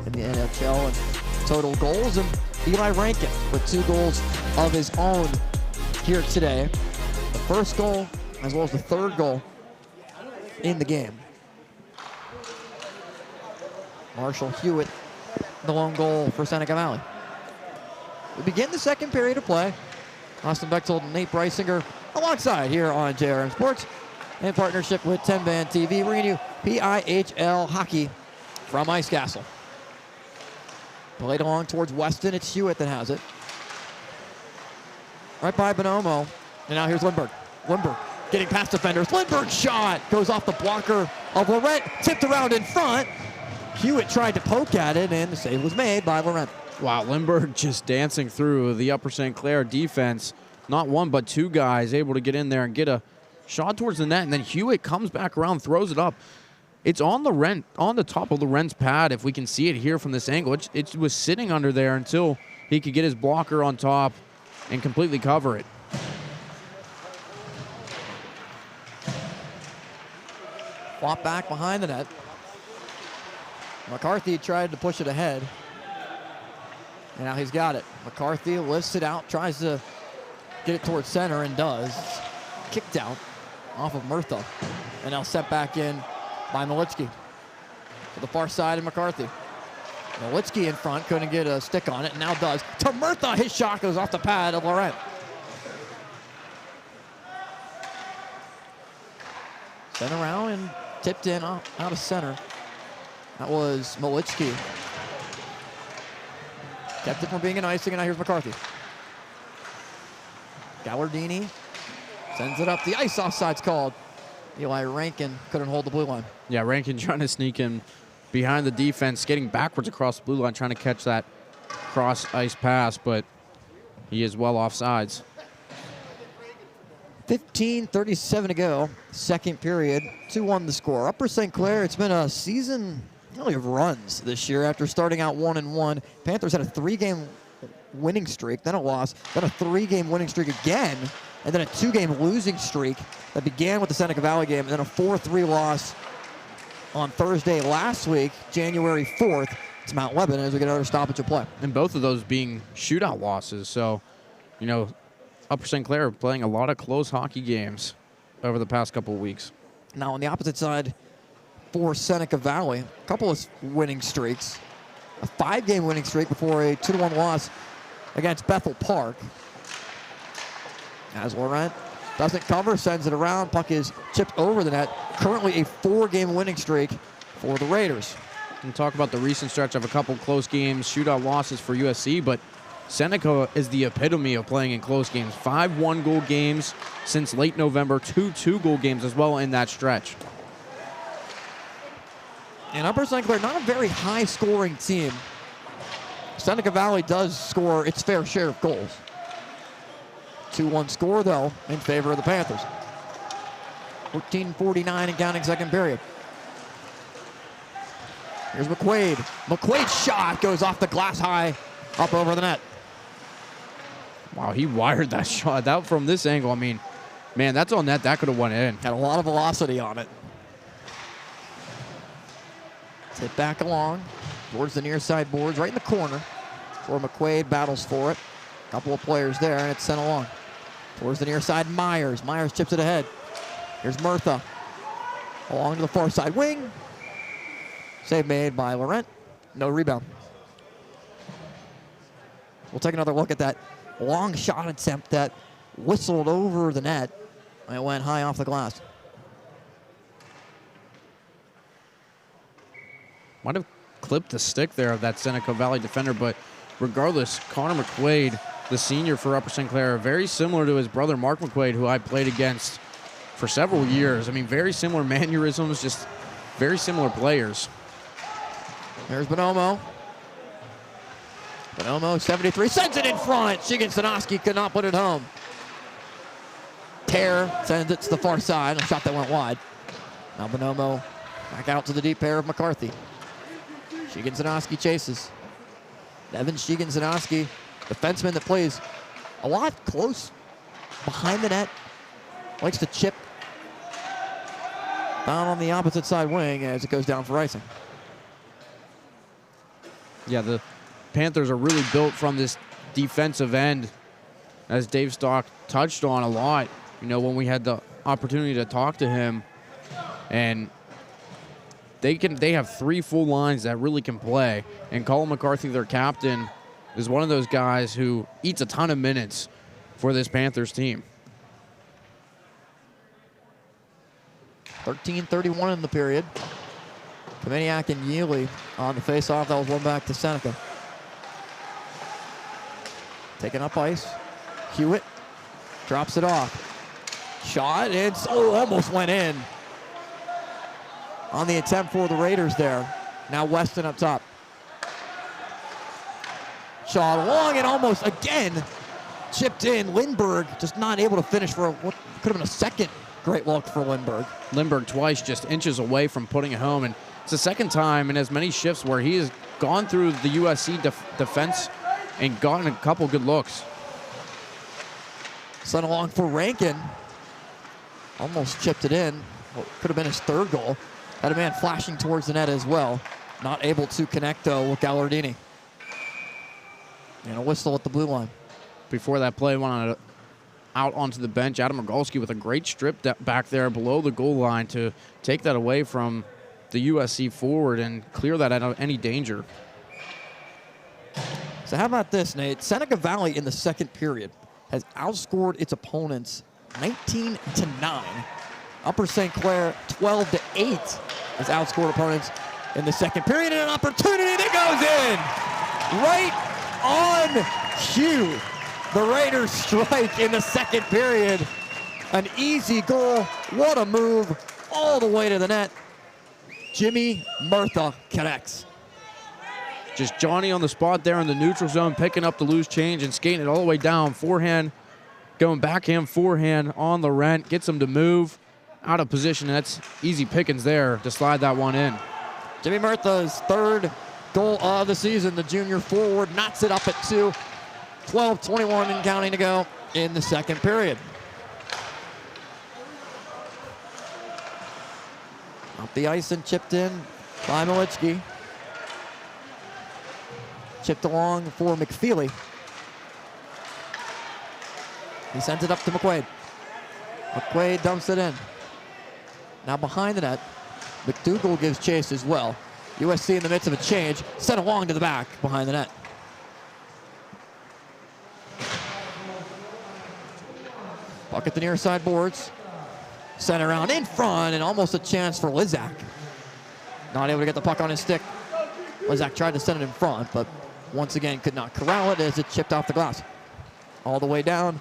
in the NHL and total goals. And Eli Rankin with 2 goals of his own here today. The first goal as well as the third goal in the game. Marshall Hewitt, the lone goal for Seneca Valley. We begin the second period of play. Austin Bechtold and Nate Breisinger alongside here on JRM Sports in partnership with Tenband TV, bringing you PIHL Hockey from Ice Castle. Played along towards Weston. It's Hewitt that has it. Right by Bonomo. And now here's Lindbergh. Lindbergh getting past defenders. Lindbergh's shot goes off the blocker of Laurent. Tipped around in front. Hewitt tried to poke at it, and the save was made by Laurent. Wow, Lindbergh just dancing through the Upper St. Clair defense. Not one, but 2 guys able to get in there and get a shot towards the net, and then Hewitt comes back around, throws it up. It's on the top of Laurent's pad, if we can see it here from this angle. It was sitting under there until he could get his blocker on top and completely cover it. Flop back behind the net. McCarthy tried to push it ahead. And now he's got it. McCarthy lifts it out, tries to get it towards center, and does. Kicked out. off of Murtha. And now set back in by Malitsky. To the far side of McCarthy. Malitsky in front, couldn't get a stick on it, and now does. To Murtha, his shot goes off the pad of Laurent. Sent around and tipped in out of center. That was Malitsky. Kept it from being an icing, and now here's McCarthy. Gallardini sends it up. The ice offside's called. Eli Rankin couldn't hold the blue line. Yeah, Rankin trying to sneak in behind the defense, getting backwards across the blue line, trying to catch that cross ice pass, but he is well offsides. 15:37 to go, second period, 2-1 the score. Upper St. Clair, it's been a season really of runs this year after starting out 1-1. Panthers had a 3-game winning streak, then a loss, then a 3-game winning streak again, and then a 2-game losing streak that began with the Seneca Valley game, and then a 4-3 loss on Thursday last week, January 4th. It's Mount Lebanon as we get another stoppage of play. And both of those being shootout losses. So, you know, Upper St. Clair playing a lot of close hockey games over the past couple of weeks. Now on the opposite side for Seneca Valley, a couple of winning streaks. A 5-game winning streak before a 2-1 loss against Bethel Park. As Laurent doesn't cover, sends it around. Puck is chipped over the net. Currently a 4-game winning streak for the Raiders. And talk about the recent stretch of a couple close games, shootout losses for USC, but Seneca is the epitome of playing in close games. 5 one-goal games since late November, 2 two-goal games as well in that stretch. And Upper St. Clair, not a very high-scoring team. Seneca Valley does score its fair share of goals. 2-1 score, though, in favor of the Panthers. 14:49 and counting second period. Here's McQuaid. McQuaid's shot goes off the glass high, up over the net. Wow, he wired that shot out from this angle. I mean, man, that's on net. That could have went in. Had a lot of velocity on it. Tip back along towards the near side boards, right in the corner, where McQuaid battles for it. A couple of players there, and it's sent along. Towards the near side, Myers. Myers chips it ahead. Here's Murtha. Along to the far side wing. Save made by Laurent. No rebound. We'll take another look at that long shot attempt that whistled over the net, and it went high off the glass. Might have clipped the stick there of that Seneca Valley defender, but regardless, Connor McQuaid, the senior for Upper St. Clair, very similar to his brother Mark McQuaid, who I played against for several years. I mean, very similar mannerisms, just very similar players. There's Bonomo. Bonomo, 73, sends it in front. Shigensanowski could not put it home. Tear sends it to the far side, a shot that went wide. Now Bonomo back out to the deep pair of McCarthy. Shigensanowski chases. Evan Shigensanowski, defenseman that plays a lot close behind the net. Likes to chip down on the opposite side wing as it goes down for icing. Yeah, the Panthers are really built from this defensive end, as Dave Stock touched on a lot, you know, when we had the opportunity to talk to him. And they have 3 full lines that really can play. And Colin McCarthy, their captain, is one of those guys who eats a ton of minutes for this Panthers team. 13:31 in the period. Kameniak and Yealy on the face-off. That was one back to Seneca. Taking up ice. Hewitt drops it off. Shot, and almost went in on the attempt for the Raiders there. Now Weston up top. Shot long and almost again chipped in. Lindbergh just not able to finish for what could have been a second great look for Lindbergh. Lindbergh twice just inches away from putting it home, and it's the second time in as many shifts where he has gone through the USC defense and gotten a couple good looks. Sent along for Rankin. Almost chipped it in. What could have been his third goal. Had a man flashing towards the net as well. Not able to connect, though, with Gallardini. And a whistle at the blue line. Before that play went on out onto the bench. Adam Rogalski with a great strip back there below the goal line to take that away from the USC forward and clear that out of any danger. So how about this, Nate? Seneca Valley in the second period has outscored its opponents 19-9. Upper St. Clair 12-8 has outscored opponents in the second period, and an opportunity that goes in right on cue. The Raiders strike in the second period. An easy goal. What a move all the way to the net. Jimmy Murtha connects. Just Johnny on the spot there in the neutral zone, picking up the loose change and skating it all the way down. Forehand, going backhand, forehand on the rent. Gets him to move out of position. That's easy pickings there to slide that one in. Jimmy Murtha's third goal of the season. The junior forward knots it up at 2. 12:21 and counting to go in the second period. Up the ice and chipped in by Malichki. Chipped along for McFeely. He sends it up to McQuaid. McQuaid dumps it in. Now behind the net, McDougall gives chase as well. USC in the midst of a change, sent along to the back behind the net. Puck at the near side boards. Sent around in front, and almost a chance for Lizak. Not able to get the puck on his stick. Lizak tried to send it in front, but once again could not corral it as it chipped off the glass. All the way down.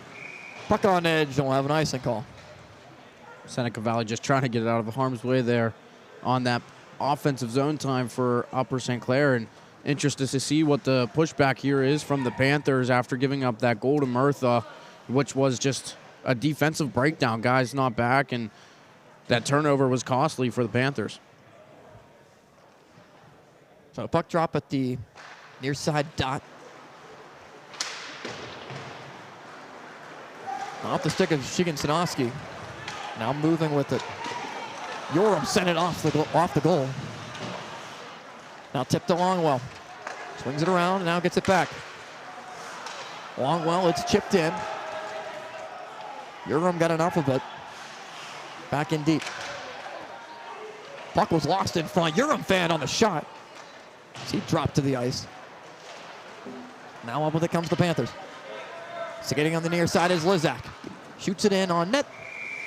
Puck on edge, don't have an icing call. Seneca Valley just trying to get it out of harm's way there on that offensive zone time for Upper St. Clair, and interested to see what the pushback here is from the Panthers after giving up that goal to Murtha, which was just a defensive breakdown. Guys not back, and that turnover was costly for the Panthers. So a puck drop at the near side dot. Off the stick of Shigensanowski. Now moving with it. Yoram sent it off the goal. Now tipped to Longwell. Swings it around and now gets it back. Longwell, it's chipped in. Yoram got enough of it. Back in deep. Puck was lost in front. Yoram fan on the shot. He dropped to the ice. Now up with it comes the Panthers. Skating on the near side is Lizak. Shoots it in on net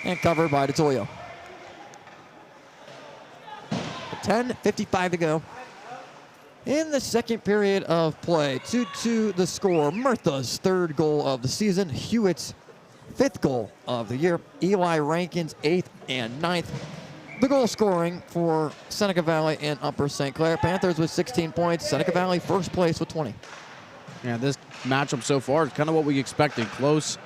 and covered by DeToyo. 10:55 to go in the second period of play. 2-2 the score. Murtha's third goal of the season. Hewitt's fifth goal of the year. Eli Rankin's 8th and 9th. The goal scoring for Seneca Valley and Upper St. Clair. Panthers with 16 points. Seneca Valley first place with 20. Yeah, this matchup so far is kind of what we expected. Close,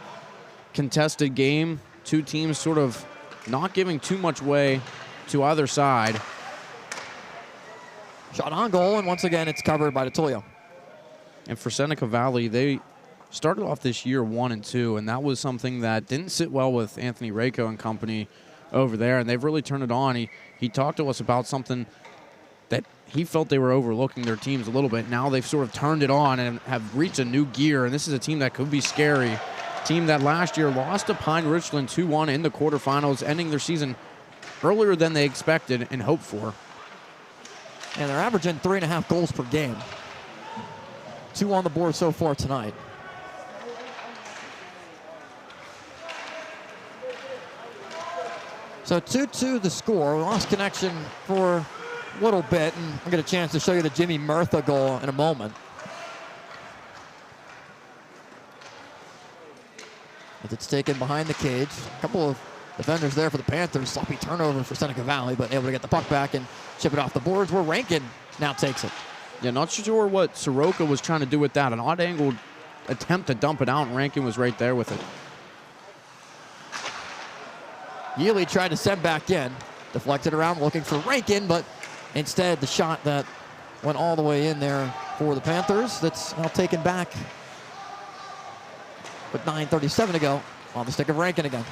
contested game. Two teams sort of not giving too much way to either side. Shot on goal, and once again, it's covered by DeToyo. And for Seneca Valley, they started off this year 1-2, and that was something that didn't sit well with Anthony Rayco and company over there, and they've really turned it on. He talked to us about something that he felt they were overlooking their teams a little bit. Now they've sort of turned it on and have reached a new gear, and this is a team that could be scary. Team that last year lost to Pine Richland 2-1 in the quarterfinals, ending their season earlier than they expected and hoped for. And they're averaging 3.5 goals per game. 2 on the board so far tonight. So 2-2 the score. We lost connection for a little bit, and I'll get a chance to show you the Jimmy Murtha goal in a moment. As it's taken behind the cage. A couple of defenders there for the Panthers. Sloppy turnover for Seneca Valley, but able to get the puck back and chip it off the boards where Rankin now takes it. Yeah, not sure what Soroka was trying to do with that. An odd-angled attempt to dump it out, and Rankin was right there with it. Yealy tried to send back in. Deflected around looking for Rankin, but instead the shot that went all the way in there for the Panthers. That's now taken back with 9:37 to go on the stick of Rankin again.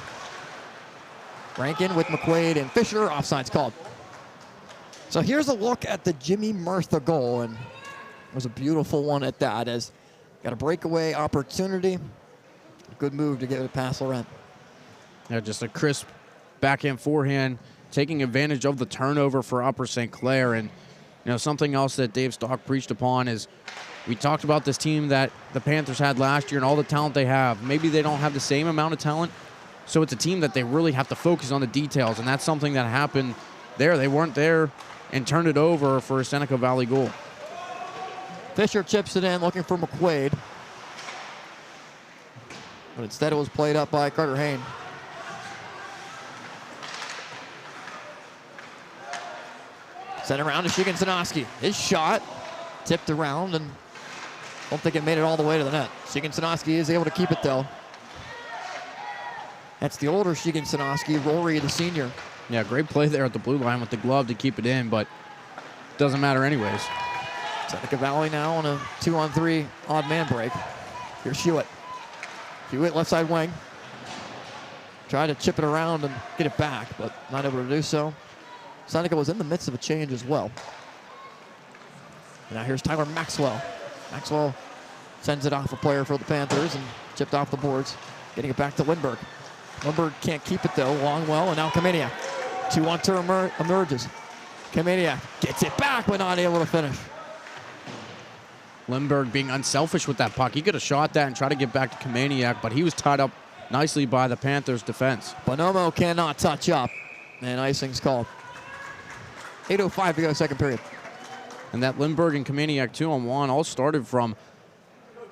Rankin with McQuaid and Fisher. Offside's called. So here's a look at the Jimmy Murtha goal, and it was a beautiful one at that, as got a breakaway opportunity Good move to get it past Laurent. Yeah, just a crisp backhand forehand, taking advantage of the turnover for Upper St. Clair. And, something else that Dave Stock preached upon is we talked about this team that the Panthers had last year and all the talent they have. Maybe they don't have the same amount of talent, so it's a team that they really have to focus on the details, and that's something that happened there. They weren't there and turned it over for a Seneca Valley goal. Fisher chips it in, looking for McQuaid. But instead it was played up by Carter Hain. Sent around to Shigensanowski. His shot tipped around, and I don't think it made it all the way to the net. Shigensanowski is able to keep it, though. That's the older Shigensanowski, Rory, the senior. Yeah, great play there at the blue line with the glove to keep it in, but doesn't matter anyways. Seneca Valley now on a 2-on-3 odd man break. Here's Hewitt. Hewitt left side wing. Tried to chip it around and get it back, but not able to do so. Seneca was in the midst of a change as well. And now here's Tyler Maxwell. Maxwell sends it off a player for the Panthers and chipped off the boards, getting it back to Lindbergh. Lindbergh can't keep it though. Longwell and now Kameniak. 2-on-2 emerges. Kameniak gets it back but not able to finish. Lindbergh being unselfish with that puck. He could have shot that and tried to get back to Kameniak, but he was tied up nicely by the Panthers defense. Bonomo cannot touch up, and icing's called. 8:05 to go, second period. And that Lindbergh and Kameniak 2-on-1 all started from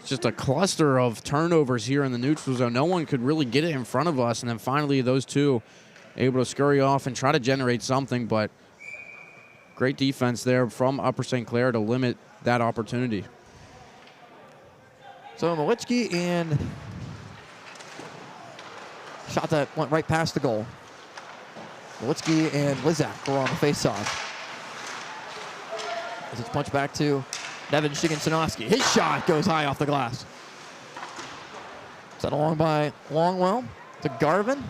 just a cluster of turnovers here in the neutral zone. No one could really get it in front of us, and then finally those two able to scurry off and try to generate something, but great defense there from Upper St. Clair to limit that opportunity. So Malitzky and shot that went right past the goal. Malitzky and Lizak were on the face-off. As it's punched back to Devin Shigensanowski. His shot goes high off the glass. Sent along by Longwell to Garvin.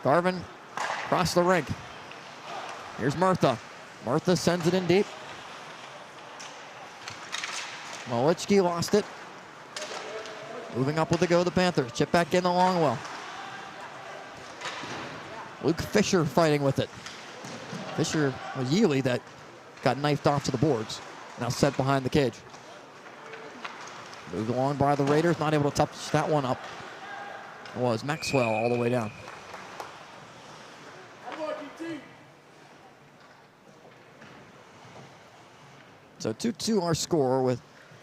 Garvin across the rink. Here's Murtha. Murtha sends it in deep. Malitzky lost it. Moving up with the go, the Panthers. Chip back in the Longwell. Luke Fisher fighting with it. Fisher was Yealy that got knifed off to the boards. Now set behind the cage. Moved along by the Raiders. Not able to touch that one up. It was Maxwell all the way down. So 2-2 our score with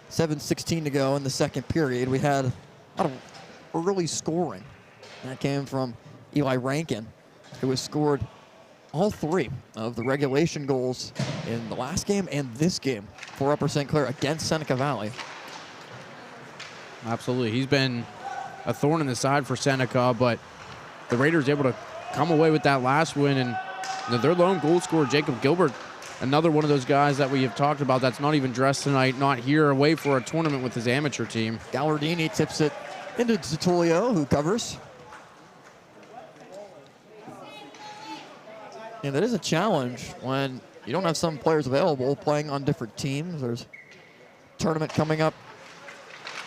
7:16 to go in the second period. We had a lot of early scoring. That came from Eli Rankin, who has scored all three of the regulation goals in the last game and this game for Upper St. Clair against Seneca Valley. Absolutely. He's been a thorn in the side for Seneca, but the Raiders able to come away with that last win, and their lone goal scorer, Jacob Gilbert, another one of those guys that we have talked about that's not even dressed tonight, not here, away for a tournament with his amateur team. Gallardini tips it into Tutulio, who covers. And that is a challenge when you don't have some players available playing on different teams. There's a tournament coming up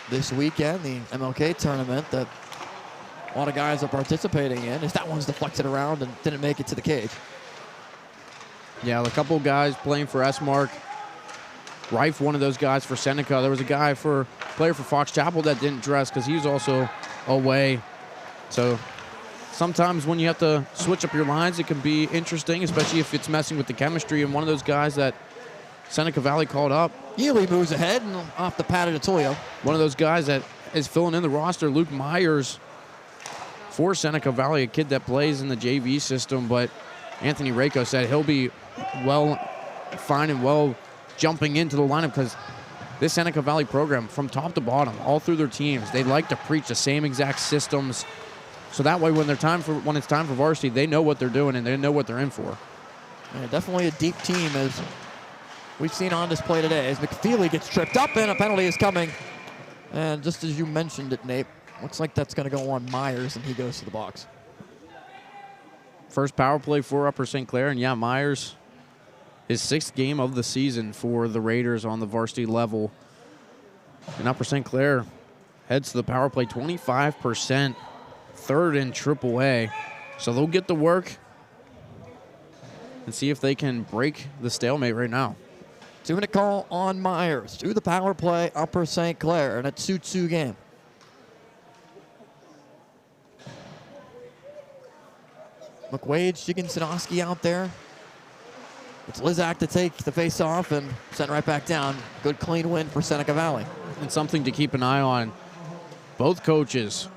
this weekend, the MLK tournament, that a lot of guys are participating in. Is that one's deflected around and didn't make it to the cage. Yeah, a couple guys playing for S-Mark. Reif, one of those guys for Seneca. There was a player for Fox Chapel that didn't dress because he was also away. So sometimes when you have to switch up your lines, it can be interesting, especially if it's messing with the chemistry. And one of those guys that Seneca Valley called up. Ely moves ahead and off the pad of Tutulio. One of those guys that is filling in the roster, Luke Myers, for Seneca Valley, a kid that plays in the JV system, but Anthony Rako said he'll be fine and well jumping into the lineup because this Seneca Valley program, from top to bottom, all through their teams, they like to preach the same exact systems. So that way, when it's time for varsity, they know what they're doing and they know what they're in for. Yeah, definitely a deep team, as we've seen on display today. As McFeely gets tripped up and a penalty is coming. And just as you mentioned it, Nate, looks like that's going to go on Myers and he goes to the box. First power play for Upper St. Clair, and yeah, Myers, his 6th game of the season for the Raiders on the varsity level. And Upper St. Clair heads to the power play, 25%, third in AAA. So they'll get to work and see if they can break the stalemate right now. 2-minute call on Myers to the power play, Upper St. Clair in a 2-2 game. McQuaid, Shigensanowski out there. It's Lizak to take the face-off and sent right back down. Good clean win for Seneca Valley. And something to keep an eye on. Both coaches,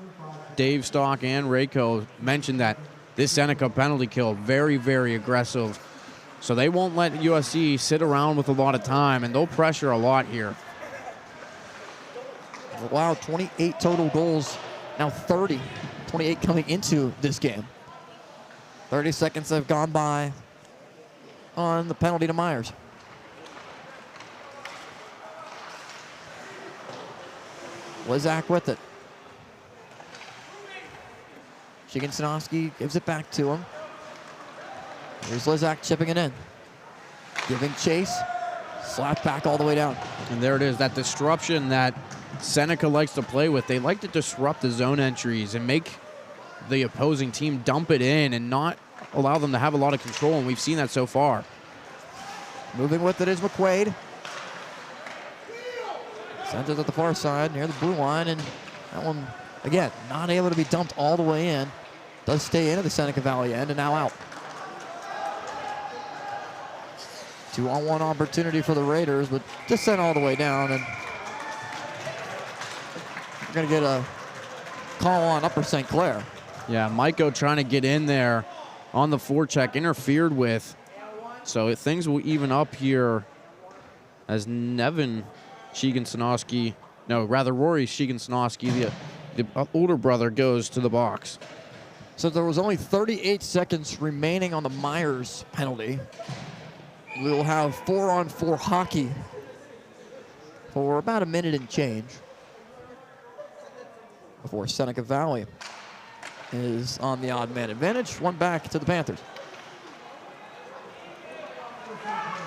Dave Stock and Rayco, mentioned that this Seneca penalty kill, very, very aggressive. So they won't let USC sit around with a lot of time, and they'll pressure a lot here. Wow, 28 total goals, now 30. 28 coming into this game. 30 seconds have gone by on the penalty to Myers. Lizak with it. Shigensanowski gives it back to him. Here's Lizak chipping it in. Giving chase. Slap back all the way down. And there it is, that disruption that Seneca likes to play with. They like to disrupt the zone entries and make the opposing team dump it in and not allow them to have a lot of control, and we've seen that so far. Moving with it is McQuaid. Sends it to the far side near the blue line, and that one, again, not able to be dumped all the way in. Does stay into the Seneca Valley end and now out. 2-on-1 opportunity for the Raiders, but just sent all the way down, and we're going to get a call on Upper St. Clair. Yeah, Maiko trying to get in there on the forecheck, interfered with. So things will even up here as Nevin Shigensanowski, no, rather Rory Shigensanowski, the older brother, goes to the box. So there was only 38 seconds remaining on the Myers penalty. We will have 4-on-4 hockey for about a minute and change before Seneca Valley is on the odd man advantage. One back to the Panthers.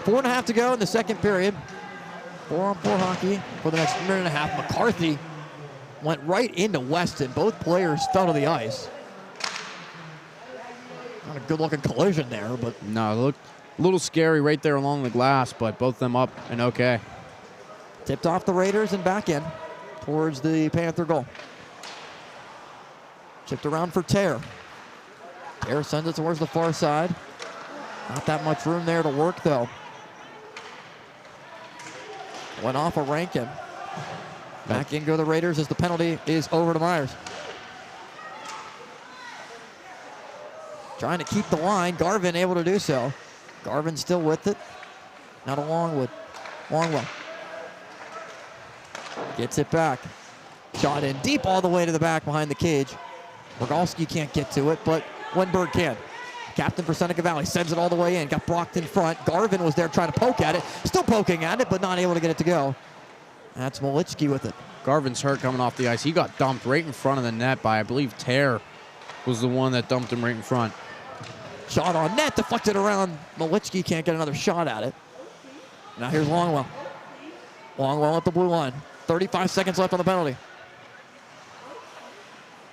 4.5 to go in the second period. 4-on-4 hockey for the next minute and a half. McCarthy went right into Weston. Both players fell to the ice. Not a good-looking collision there, but... No, it looked a little scary right there along the glass, but both them up and okay. Tipped off the Raiders and back in towards the Panther goal. Chipped around for Tear. Tear sends it towards the far side. Not that much room there to work, though. Went off of Rankin. Back in go the Raiders as the penalty is over to Myers. Trying to keep the line. Garvin able to do so. Garvin still with it. Not a Longwood. Longwell. Gets it back. Shot in deep all the way to the back behind the cage. Rogalski can't get to it, but Wenberg can. Captain for Seneca Valley sends it all the way in. Got Brocked in front. Garvin was there trying to poke at it. Still poking at it, but not able to get it to go. That's Malichki with it. Garvin's hurt coming off the ice. He got dumped right in front of the net by, I believe, Tear was the one that dumped him right in front. Shot on net, deflected around. Malichki can't get another shot at it. Now here's Longwell. Longwell at the blue line. 35 seconds left on the penalty.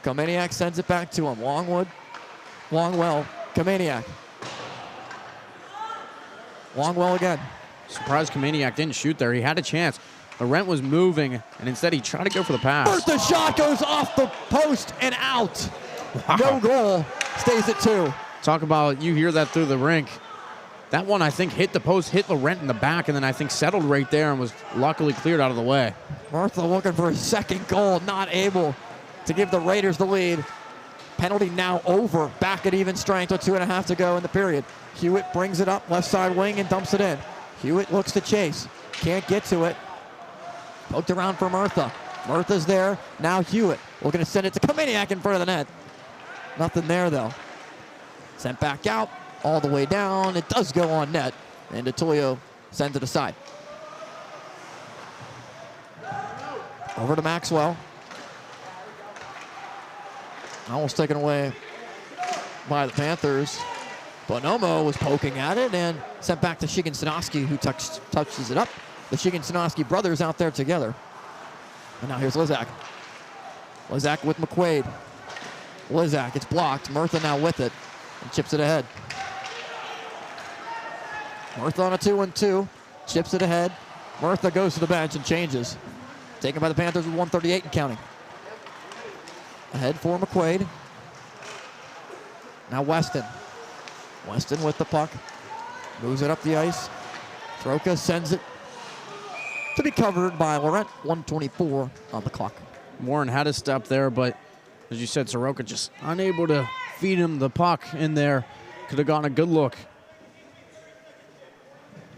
Komaniak sends it back to him. Longwood. Longwell. Komaniak. Longwell again. Surprised Komaniak didn't shoot there. He had a chance. Laurent was moving, and instead he tried to go for the pass. The shot goes off the post and out. Wow. No goal. Stays at 2. Talk about, you hear that through the rink. That one, I think, hit the post, hit Laurent in the back, and then I think settled right there and was luckily cleared out of the way. Martha looking for a second goal, not able to give the Raiders the lead. Penalty now over, back at even strength with 2.5 to go in the period. Hewitt brings it up, left side wing, and dumps it in. Hewitt looks to chase, can't get to it. Poked around for Martha. Martha's there, now Hewitt. We're gonna send it to Komaniak in front of the net. Nothing there though. Sent back out, all the way down. It does go on net, and DeTulio sends it aside. Over to Maxwell. Almost taken away by the Panthers. Bonomo was poking at it and sent back to Shigensanowski, who touches it up. The Shigensanowski brothers out there together. And now here's Lizak. Lizak with McQuaid. Lizak, it's blocked. Murtha now with it and chips it ahead. Murtha on a 2-1-2, chips it ahead. Murtha goes to the bench and changes. Taken by the Panthers with 1:38 and counting. Ahead for McQuaid. Now Weston. Weston with the puck. Moves it up the ice. Soroka sends it to be covered by Laurent. 1:24 on the clock. Warren had a step there, but as you said, Soroka just unable to feed him the puck in there. Could have gotten a good look.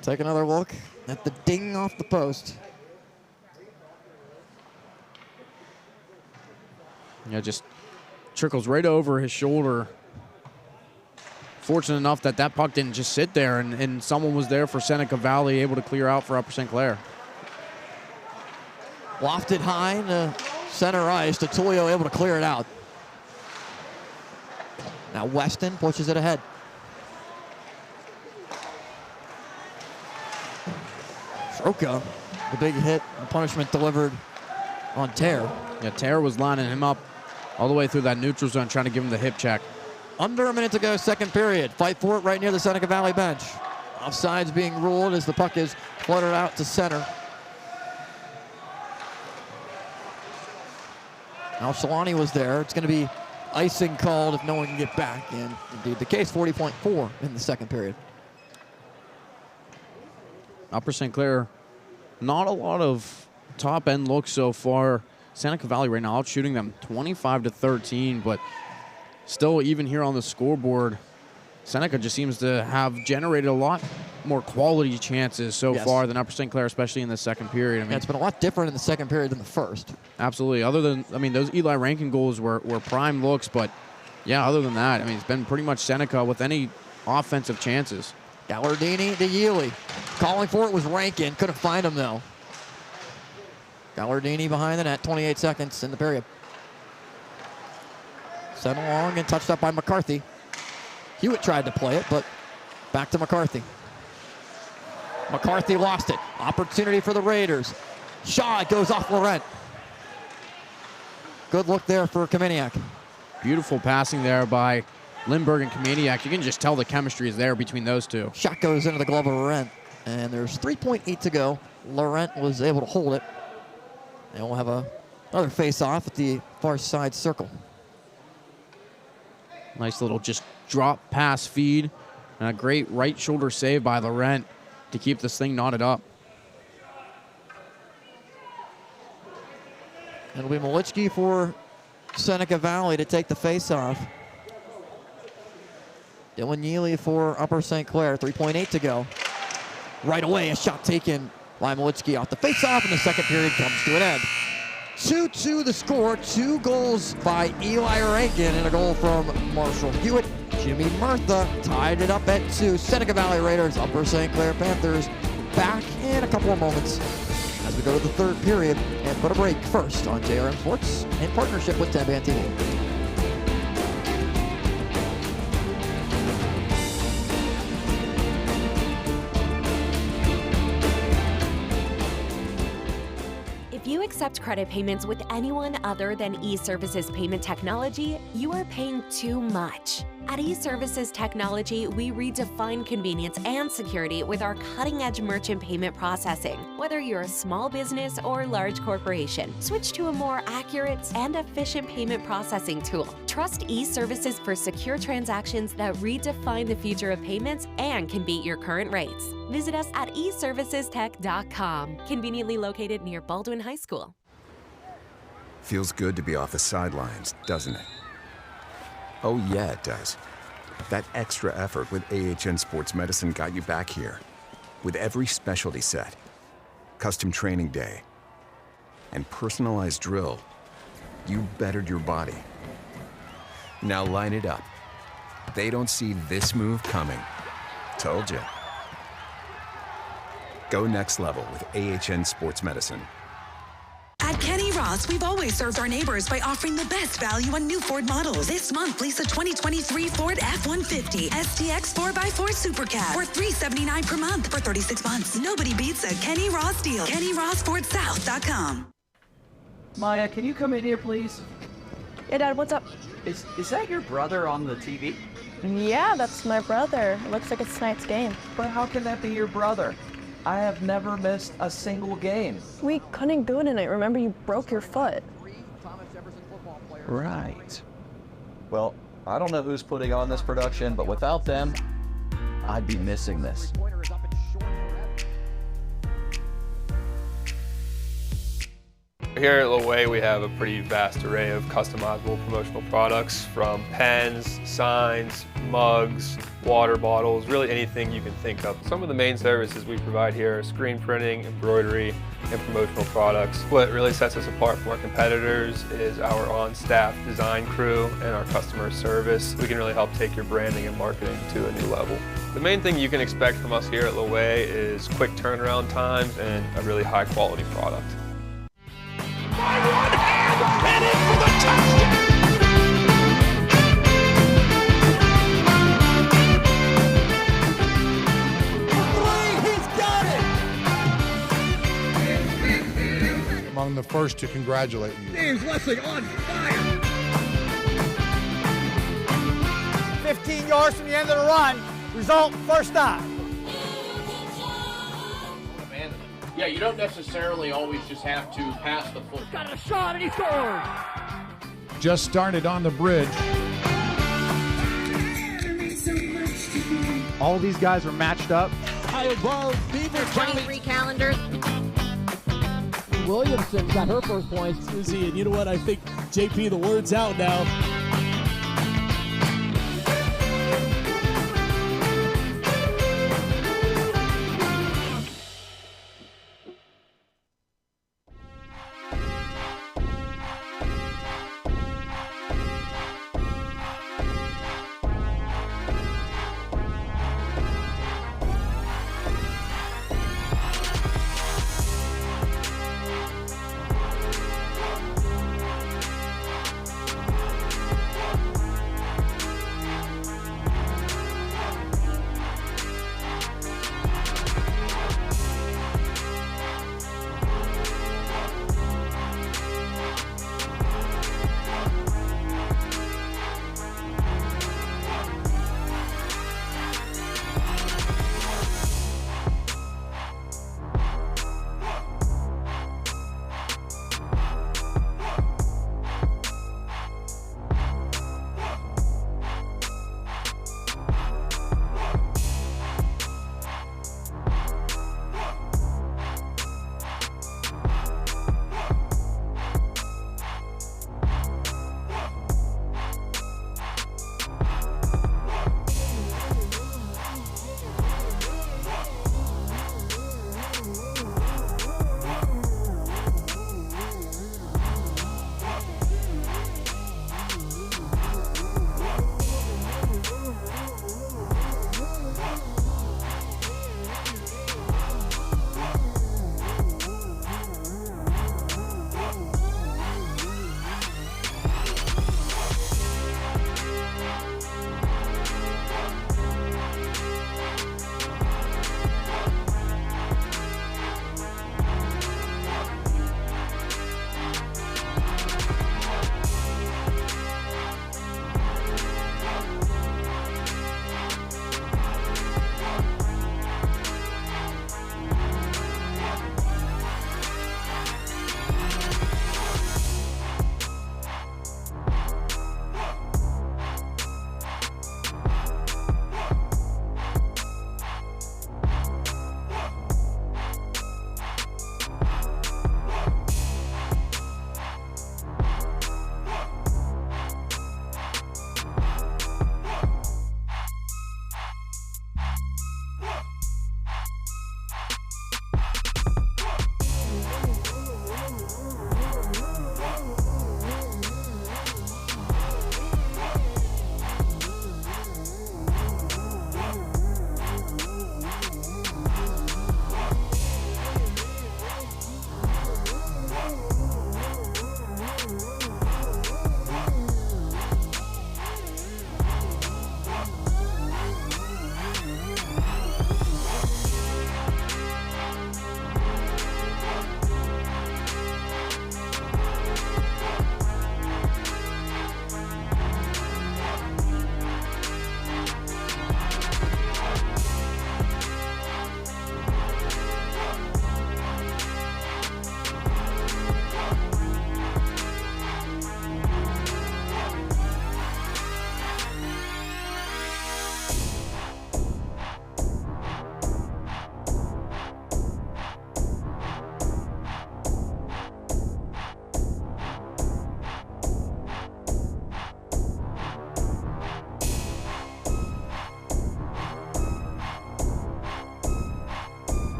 Take another look at the ding off the post. Yeah, just trickles right over his shoulder. Fortunate enough that that puck didn't just sit there, and someone was there for Seneca Valley, able to clear out for Upper St. Clair. Lofted high in the center ice. Tullio able to clear it out. Now Weston pushes it ahead. Soroka, the big hit, the punishment delivered on Tear. Yeah, Tear was lining him up all the way through that neutral zone, trying to give him the hip check. Under a minute to go, second period. Fight for it right near the Seneca Valley bench. Offsides being ruled as the puck is fluttered out to center. Now Shalani was there. It's going to be icing called if no one can get back. And indeed the case, 40.4 in the second period. Upper St. Clair, not a lot of top end looks so far. Seneca Valley right now out shooting them 25-13, but still even here on the scoreboard, Seneca just seems to have generated a lot more quality chances so far than Upper St. Clair, especially in the second period. I mean, it's been a lot different in the second period than the first. Absolutely. Other than, I mean, those Eli Rankin goals were prime looks, but yeah, other than that, I mean, it's been pretty much Seneca with any offensive chances. Gallardini to Yealy. Calling for it was Rankin. Couldn't find him, though. Gallardini behind the net, 28 seconds in the period. Sent along and touched up by McCarthy. Hewitt tried to play it, but back to McCarthy. McCarthy lost it. Opportunity for the Raiders. Shaw goes off Laurent. Good look there for Kameniak. Beautiful passing there by Lindbergh and Kameniak. You can just tell the chemistry is there between those two. Shot goes into the glove of Laurent, and there's 3.8 to go. Laurent was able to hold it. And we'll have another face-off at the far side circle. Nice little just drop pass feed, and a great right shoulder save by Laurent to keep this thing knotted up. It'll be Malichki for Seneca Valley to take the face-off. Dylan Yealy for Upper St. Clair, 3.8 to go. Right away, a shot taken by Malichki off the face-off, and the second period comes to an end. 2-2 the score, 2 goals by Eli Rankin and a goal from Marshall Hewitt. Jimmy Murtha tied it up at 2. Seneca Valley Raiders, Upper St. Clair Panthers back in a couple of moments as we go to the third period and put a break first on JRM Sports in partnership with Tenband TV. If you accept credit payments with anyone other than eServices Payment Technology, you are paying too much. At eServices Technology, we redefine convenience and security with our cutting-edge merchant payment processing. Whether you're a small business or large corporation, switch to a more accurate and efficient payment processing tool. Trust eServices for secure transactions that redefine the future of payments and can beat your current rates. Visit us at eservicestech.com, conveniently located near Baldwin High School. Feels good to be off the sidelines, doesn't it? Oh yeah, it does. That extra effort with AHN Sports Medicine got you back here. With every specialty set, custom training day, and personalized drill, you bettered your body. Now line it up. They don't see this move coming. Told you. Go next level with AHN Sports Medicine. At Kenny Ross, we've always served our neighbors by offering the best value on new Ford models. This month, lease a 2023 Ford F-150 STX 4x4 Super Cab for $379 per month for 36 months. Nobody beats a Kenny Ross deal. KennyRossFordSouth.com. Maya, can you come in here, please? Hey, Dad, what's up? Is that your brother on the TV? Yeah, that's my brother. Looks like it's tonight's game. But how can that be your brother? I have never missed a single game. We couldn't go tonight. Remember, you broke your foot. Right. Well, I don't know who's putting on this production, but without them, I'd be missing this. Here at Loewe, we have a pretty vast array of customizable promotional products, from pens, signs, mugs, water bottles, really anything you can think of. Some of the main services we provide here are screen printing, embroidery, and promotional products. What really sets us apart from our competitors is our on-staff design crew and our customer service. We can really help take your branding and marketing to a new level. The main thing you can expect from us here at Loewe is quick turnaround times and a really high quality product. By one hand, heading for the touchdown! He's got it! Among the first to congratulate you. James Wesley on fire! 15 yards from the end of the run. Result, first down. Yeah, you don't necessarily always just have to pass the football. Got a shot and he scored! Just started on the bridge. All these guys are matched up. High above, Beaver 23 calendars. Williamson got her first point. Susie, and you know what? I think, JP, the word's out now.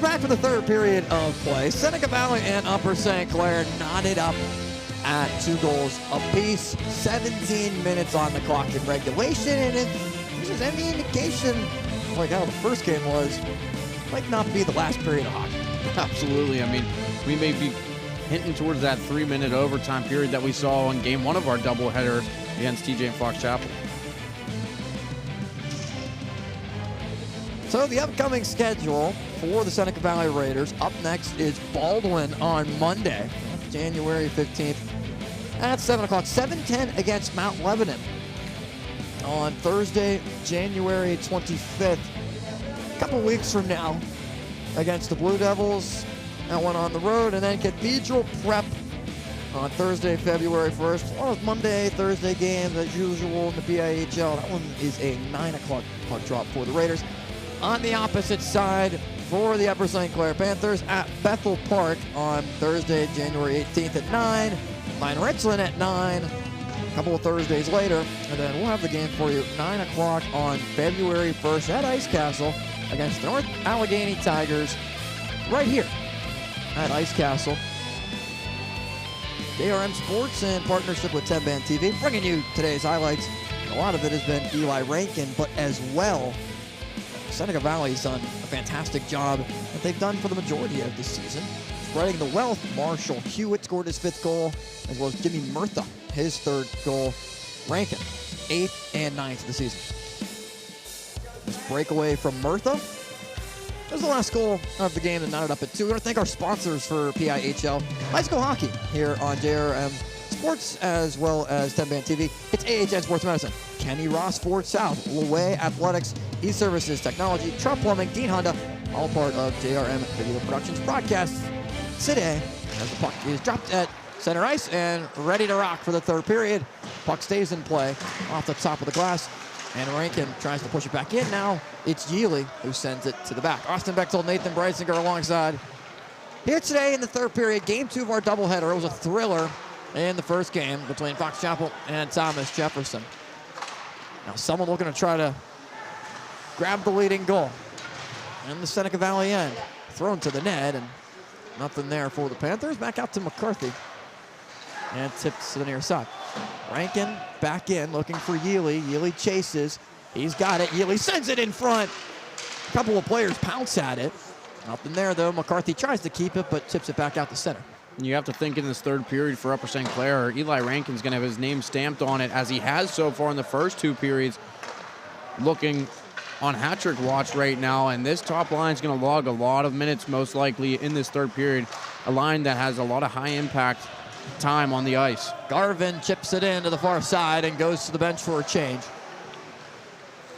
We're back for the third period of play. Seneca Valley and Upper St. Clair knotted up at 2 goals apiece. 17 minutes on the clock in regulation, and if this is any indication like how the first game was, might not be the last period of hockey. Absolutely. I mean, we may be hinting towards that 3-minute overtime period that we saw in game 1 of our doubleheader against TJ and Fox Chapel. So the upcoming schedule for the Seneca Valley Raiders, up next is Baldwin on Monday, January 15th at 7 o'clock. 7:10 against Mount Lebanon on Thursday, January 25th. A couple weeks from now against the Blue Devils. That one on the road, and then Cathedral Prep on Thursday, February 1st. A lot of Monday, Thursday games as usual in the PIHL. That one is a 9 o'clock puck drop for the Raiders. On the opposite side for the Upper St. Clair Panthers at Bethel Park on Thursday, January 18th at 9. Mine Richland at 9. A couple of Thursdays later, and then we'll have the game for you 9 o'clock on February 1st at Ice Castle against the North Allegheny Tigers right here at Ice Castle. JRM Sports in partnership with Tenband TV bringing you today's highlights. A lot of it has been Eli Rankin, but as well, Seneca Valley's done a fantastic job that they've done for the majority of this season. Spreading the wealth, Marshall Hewitt scored his 5th goal, as well as Jimmy Murtha, his 3rd goal. Rankin, 8th and 9th of the season. This breakaway from Murtha. That was the last goal of the game that knotted up at 2. We want to thank our sponsors for PIHL High School Hockey here on JRM Sports, as well as Tenband TV. It's AHN Sports Medicine, Kenny Ross Ford South, Laway Athletics, E-Services Technology, Trump Plumbing, Dean Honda, all part of JRM Video Productions broadcasts today as the puck is dropped at center ice and ready to rock for the third period. Puck stays in play off the top of the glass, and Rankin tries to push it back in. Now it's Yealy who sends it to the back. Austin Bechtold, Nathan Breisinger alongside. Here today in the third period, game 2 of our doubleheader. It was a thriller in the first game between Fox Chapel and Thomas Jefferson. Now someone looking to try to grab the leading goal in the Seneca Valley end. Thrown to the net, and nothing there for the Panthers. Back out to McCarthy. And tips to the near side. Rankin back in, looking for Yealy. Yealy chases. He's got it. Yealy sends it in front. A couple of players pounce at it. Nothing there, though. McCarthy tries to keep it, but tips it back out to center. You have to think in this third period for Upper St. Clair, Eli Rankin's going to have his name stamped on it, as he has so far in the first 2 periods. Looking on hat-trick watch right now, and this top line is going to log a lot of minutes, most likely, in this third period. A line that has a lot of high-impact time on the ice. Garvin chips it in to the far side and goes to the bench for a change.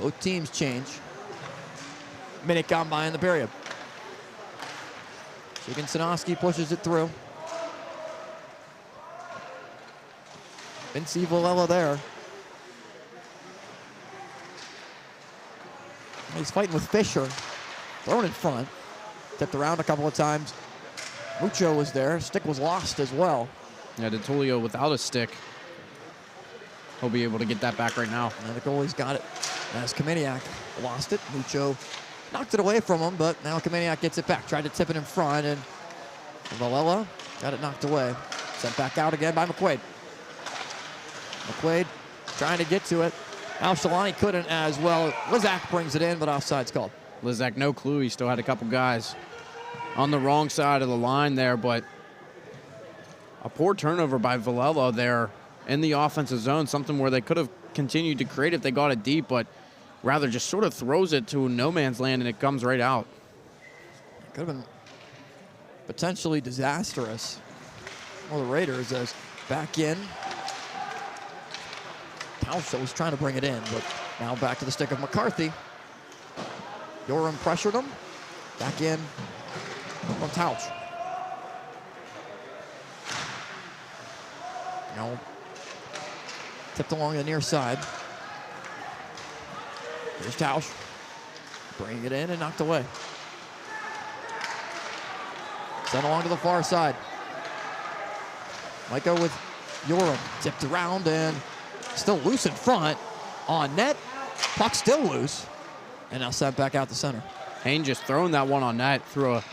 Both teams change. Minute gone by in the period. Chicken-Sanoski pushes it through. Vince Valella there. He's fighting with Fisher. Thrown in front. Tipped around a couple of times. Mucho was there. Stick was lost as well. Yeah, DeTulio without a stick. He'll be able to get that back right now. And the goalie's got it. As Kameniak lost it. Mucho knocked it away from him, but now Kameniak gets it back. Tried to tip it in front, and Valella got it knocked away. Sent back out again by McQuaid. McQuaid trying to get to it. Now Shalani couldn't as well. Lizak brings it in, but offside's called. Lizak, no clue. He still had a couple guys on the wrong side of the line there, but a poor turnover by Valella there in the offensive zone, something where they could have continued to create if they got it deep, but rather just sort of throws it to no man's land and it comes right out. It could have been potentially disastrous. Well, the Raiders as back in. Tausch was trying to bring it in, but now back to the stick of McCarthy. Yoram pressured him. Back in from Tausch. Now tipped along the near side. Here's Tausch. Bringing it in and knocked away. Sent along to the far side. Might go with Yoram. Tipped around and still loose in front. On net. Puck still loose. And now sent back out the center. Hayne just throwing that one on net through a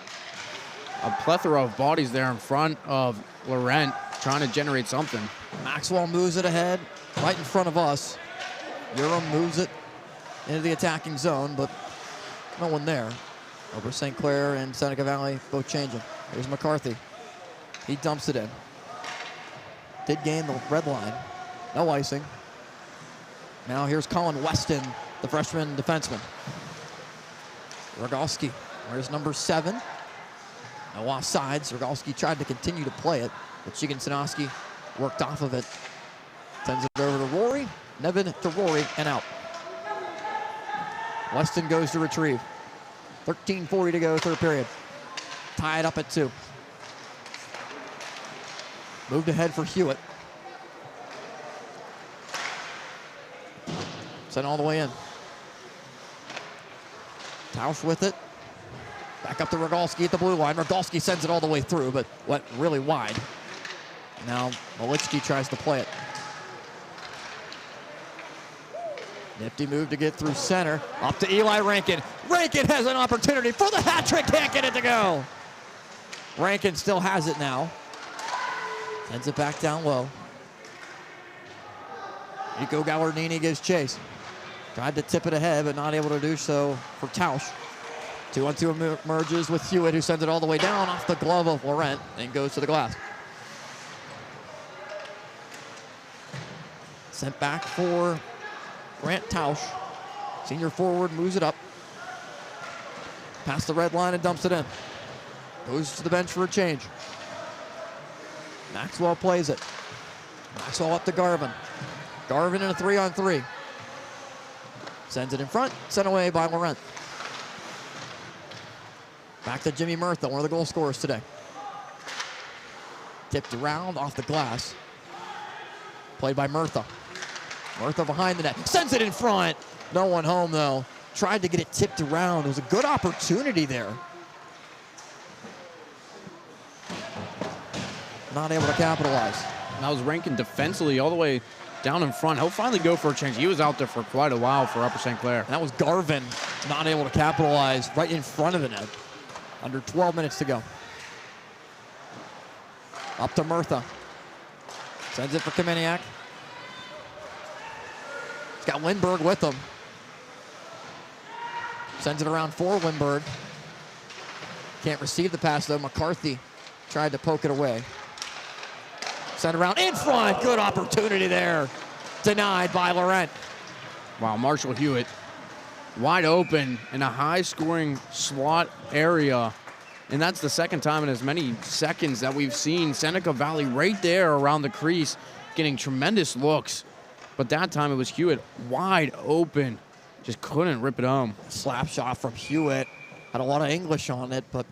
plethora of bodies there in front of Laurent, trying to generate something. Maxwell moves it ahead, right in front of us. Urim moves it into the attacking zone, but no one there. Over St. Clair and Seneca Valley both changing. Here's McCarthy. He dumps it in. Did gain the red line. No icing. Now here's Colin Weston, the freshman defenseman. Rogalski, where's number 7? No offsides. Rogalski tried to continue to play it, but Shigensanowski worked off of it. Sends it over to Rory. Nevin to Rory and out. Weston goes to retrieve. 13:40 to go, third period. Tied up at 2. Moved ahead for Hewitt. Sent all the way in. Tausch with it. Back up to Rogalski at the blue line. Rogalski sends it all the way through, but went really wide. Now Malitzky tries to play it. Nifty move to get through center. Up to Eli Rankin. Rankin has an opportunity for the hat trick. Can't get it to go. Rankin still has it now. Sends it back down low. Nico Gallardini gives chase. Tried to tip it ahead, but not able to do so for Tausch. 2-on-2 emerges with Hewitt, who sends it all the way down off the glove of Laurent and goes to the glass. Sent back for Grant Tausch. Senior forward moves it up. Past the red line and dumps it in. Goes to the bench for a change. Maxwell plays it. Maxwell up to Garvin. Garvin in a 3-on-3. Sends it in front, sent away by Laurent. Back to Jimmy Murtha, one of the goal scorers today. Tipped around off the glass. Played by Murtha. Murtha behind the net, sends it in front. No one home though. Tried to get it tipped around. It was a good opportunity there. Not able to capitalize. That was Rankin defensively all the way down in front. He'll finally go for a change. He was out there for quite a while for Upper St. Clair. And that was Garvin not able to capitalize right in front of the net. Under 12 minutes to go. Up to Murtha. Sends it for Kameniak. He's got Lindbergh with him. Sends it around for Lindbergh. Can't receive the pass though. McCarthy tried to poke it away. Sent around in front. Good opportunity there. Denied by Laurent. Wow, Marshall Hewitt wide open in a high-scoring slot area. And that's the second time in as many seconds that we've seen Seneca Valley right there around the crease getting tremendous looks. But that time it was Hewitt wide open. Just couldn't rip it home. Slap shot from Hewitt. Had a lot of English on it, but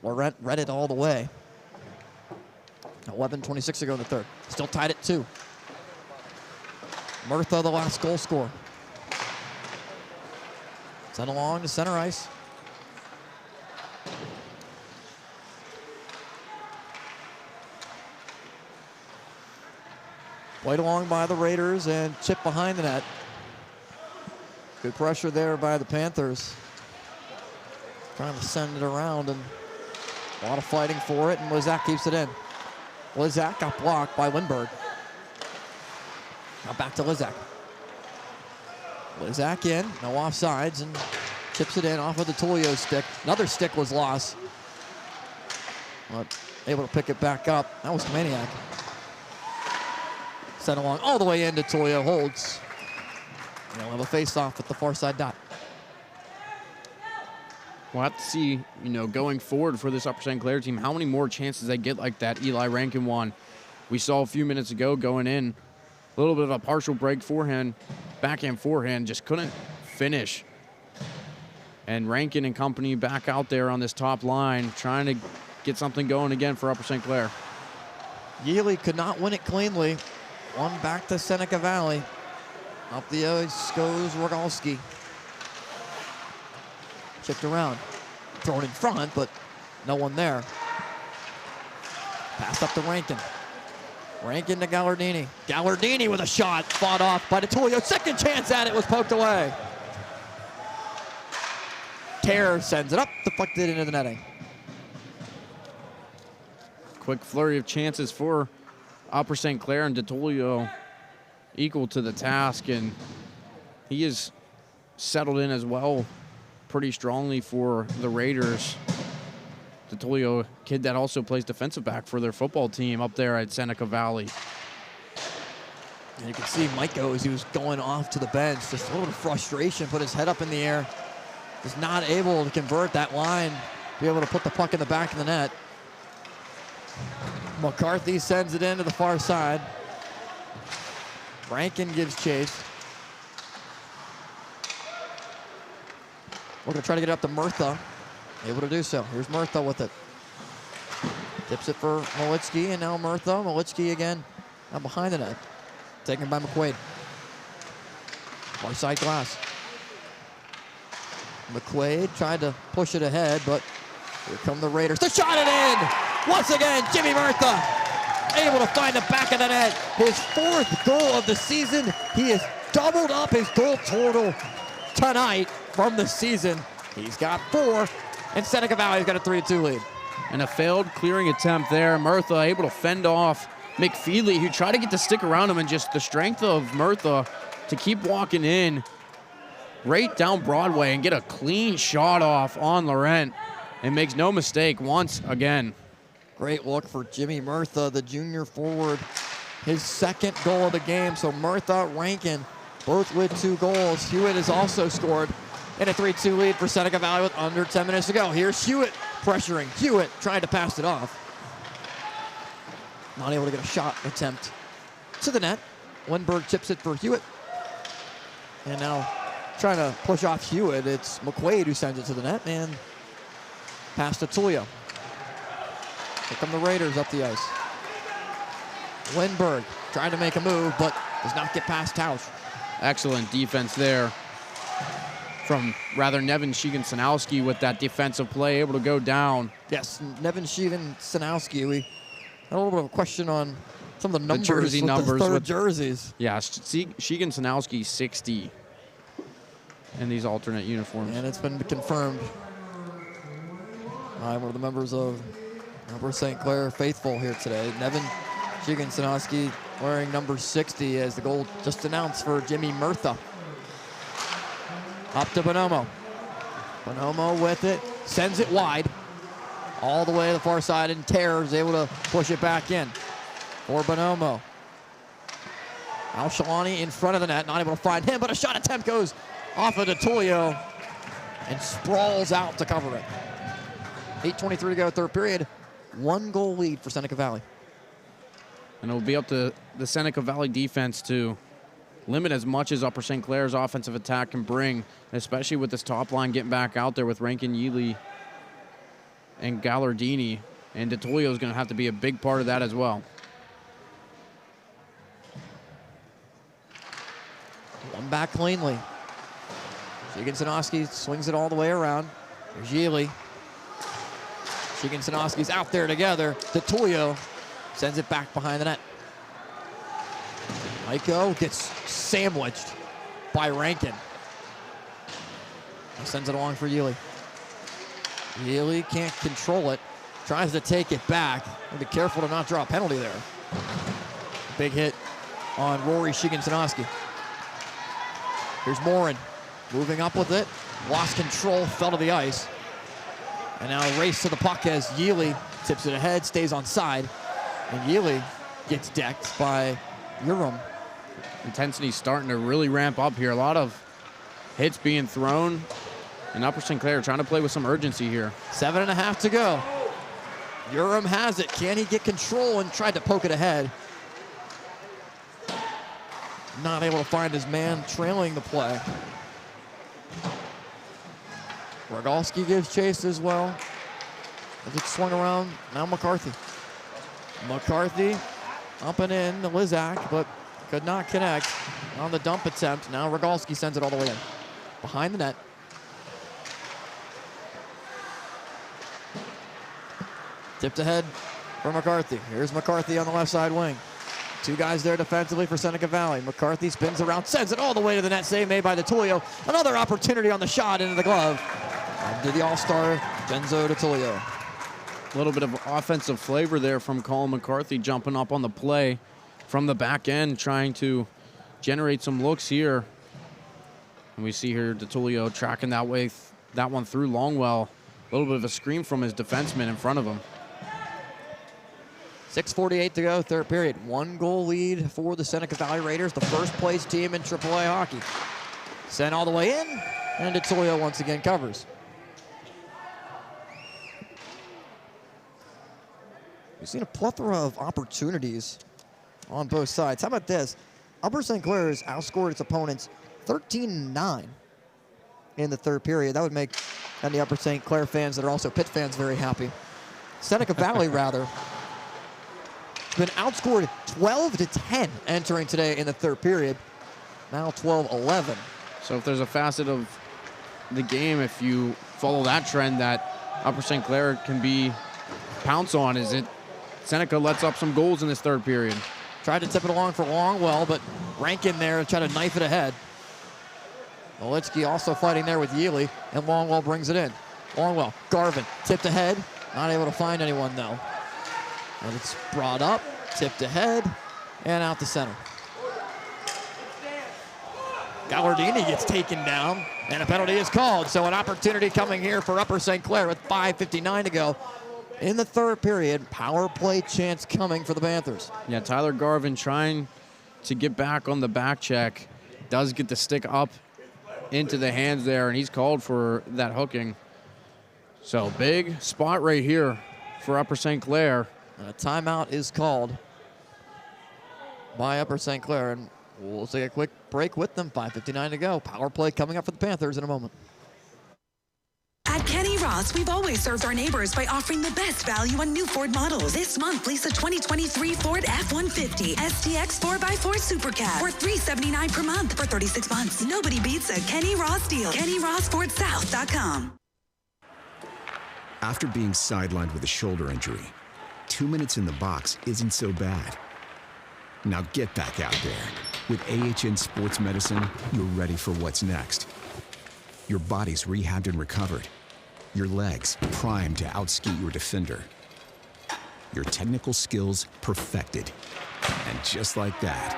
Laurent read it all the way. 11:26 to go in the third. Still tied at 2. Murtha, the last goal scorer. Sent along to center ice. Played along by the Raiders and chipped behind the net. Good pressure there by the Panthers. Trying to send it around and a lot of fighting for it, and Lizak keeps it in. Lizak got blocked by Lindbergh. Now back to Lizak. Lizak in, no offsides, and chips it in off of the Tullio stick. Another stick was lost. But able to pick it back up. That was Kameniak. Sent along all the way into Tullio, holds. And they'll have a face-off at the far side dot. We'll have to see, going forward for this Upper St. Clair team, how many more chances they get like that Eli Rankin one. We saw a few minutes ago going in, a little bit of a partial break forehand, backhand forehand, just couldn't finish. And Rankin and company back out there on this top line, trying to get something going again for Upper St. Clair. Yealy could not win it cleanly. One back to Seneca Valley. Up the ice goes Rogalski. Chipped around. Thrown in front, but no one there. Pass up to Rankin. Rankin to Gallardini. Gallardini with a shot. Fought off by Tullio. Second chance at it was poked away. Clair sends it up, deflected into the netting. Quick flurry of chances for Upper St. Clair, and DeTullio equal to the task, and he is settled in as well pretty strongly for the Raiders. DeTullio, kid that also plays defensive back for their football team up there at Seneca Valley. And you can see Miko as he was going off to the bench, just a little bit of frustration, put his head up in the air. Was not able to convert that line, be able to put the puck in the back of the net. McCarthy sends it in to the far side. Rankin gives chase. We're gonna try to get it up to Murtha. Able to do so. Here's Murtha with it. Tips it for Malitsky, and now Murtha. Malitsky again, now behind the net. Taken by McQuaid. Far side glass. McQuaid tried to push it ahead, but here come the Raiders. They shot it in! Once again, Jimmy Murtha able to find the back of the net. His 4th goal of the season. He has doubled up his goal total tonight from the season. He's got 4, and Seneca Valley's got a 3-2 lead. And a failed clearing attempt there. Murtha able to fend off McFeely, who tried to get the stick around him, and just the strength of Murtha to keep walking in right down Broadway and get a clean shot off on Laurent, and makes no mistake once again. Great look for Jimmy Murtha, the junior forward. His 2nd goal of the game. So Murtha, Rankin, both with 2 goals. Hewitt has also scored in a 3-2 lead for Seneca Valley with under 10 minutes to go. Here's Hewitt pressuring. Hewitt trying to pass it off. Not able to get a shot attempt to the net. Lindbergh chips it for Hewitt. And now trying to push off Hewitt. It's McQuaid who sends it to the net, and pass to Tullio. Here come the Raiders up the ice. Lindbergh trying to make a move, but does not get past Tausch. Excellent defense there from Nevin Sheegan-Sanowski with that defensive play, able to go down. Yes, Nevin Sheegan-Sanowski. We had a little bit of a question on some of the numbers, jersey numbers the third with jerseys. Yeah, Sheegan-Sanowski 60 in these alternate uniforms. And it's been confirmed by one of the members of Upper St. Clair faithful here today. Nevin Sheegan-Sanowski wearing number 60 as the goal just announced for Jimmy Murtha. Up to Bonomo. Bonomo with it, sends it wide. All the way to the far side, and Clair is able to push it back in for Bonomo. Al-Shalani in front of the net, not able to find him, but a shot attempt goes off of DeTullio and sprawls out to cover it. 8:23 to go, 3rd period. 1 goal lead for Seneca Valley. And it'll be up to the Seneca Valley defense to limit as much as Upper St. Clair's offensive attack can bring, especially with this top line getting back out there with Rankin, Yealy, and Gallardini. And DeTullio is going to have to be a big part of that as well. One back cleanly. Sheegan-Sanowski swings it all the way around. There's Yealy. Sheegan-Sanowski's out there together. DeTullio sends it back behind the net. Miko gets sandwiched by Rankin. He sends it along for Yealy. Yealy can't control it. Tries to take it back. Be careful to not draw a penalty there. Big hit on Rory Sheegan-Sanowski. Here's Morin moving up with it. Lost control, fell to the ice. And now a race to the puck as Yealy tips it ahead, stays on side. And Yealy gets decked by Urim. Intensity's starting to really ramp up here. A lot of hits being thrown. And Upper St. Clair trying to play with some urgency here. 7.5 to go. Urim has it. Can he get control, and tried to poke it ahead? Not able to find his man, trailing the play. Rogalski gives chase as well. As it swung around, now McCarthy. McCarthy up and in to Lizak, but could not connect on the dump attempt. Now Rogalski sends it all the way in. Behind the net. Tipped ahead for McCarthy. Here's McCarthy on the left side wing. 2 guys there defensively for Seneca Valley. McCarthy spins around, sends it all the way to the net. Save made by DeTullio. Another opportunity on the shot into the glove. to the All-Star, Genzo DiTullio. A little bit of offensive flavor there from Colin McCarthy, jumping up on the play from the back end, trying to generate some looks here. And we see here DiTullio tracking that one through Longwell. A little bit of a screen from his defenseman in front of him. 6:48 to go, third period. 1-goal lead for the Seneca Valley Raiders, the first place team in AAA hockey. Sent all the way in, and DiTullio once again covers. We've seen a plethora of opportunities on both sides. How about this? Upper St. Clair has outscored its opponents 13-9 in the third period. That would make any Upper St. Clair fans that are also Pitt fans very happy. Seneca Valley, rather, been outscored 12-10 entering today in the third period. Now 12-11. So if there's a facet of the game, if you follow that trend, that Upper St. Clair can be pounce on, is it Seneca lets up some goals in this third period. Tried to tip it along for Longwell, but Rankin there tried to knife it ahead. Molitsky also fighting there with Yealy, and Longwell brings it in. Longwell, Garvin, tipped ahead. Not able to find anyone, though. And it's brought up, tipped ahead, and out to center. Gallardini gets taken down, and a penalty is called. So an opportunity coming here for Upper St. Clair with 5:59 to go. In the third period, power play chance coming for the Panthers. Yeah, Tyler Garvin trying to get back on the back check. Does get the stick up into the hands there, and he's called for that hooking. So big spot right here for Upper St. Clair. And a timeout is called by Upper St. Clair, and we'll take a quick break with them. 5:59 to go. Power play coming up for the Panthers in a moment. At Kenny Ross, we've always served our neighbors by offering the best value on new Ford models. This month, lease a 2023 Ford F-150 STX 4x4 Super Cab for $379 per month for 36 months. Nobody beats a Kenny Ross deal. KennyRossFordSouth.com. After being sidelined with a shoulder injury, 2 minutes in the box isn't so bad. Now get back out there. With AHN Sports Medicine, you're ready for what's next. Your body's rehabbed and recovered. Your legs primed to outskate your defender. Your technical skills perfected. And just like that,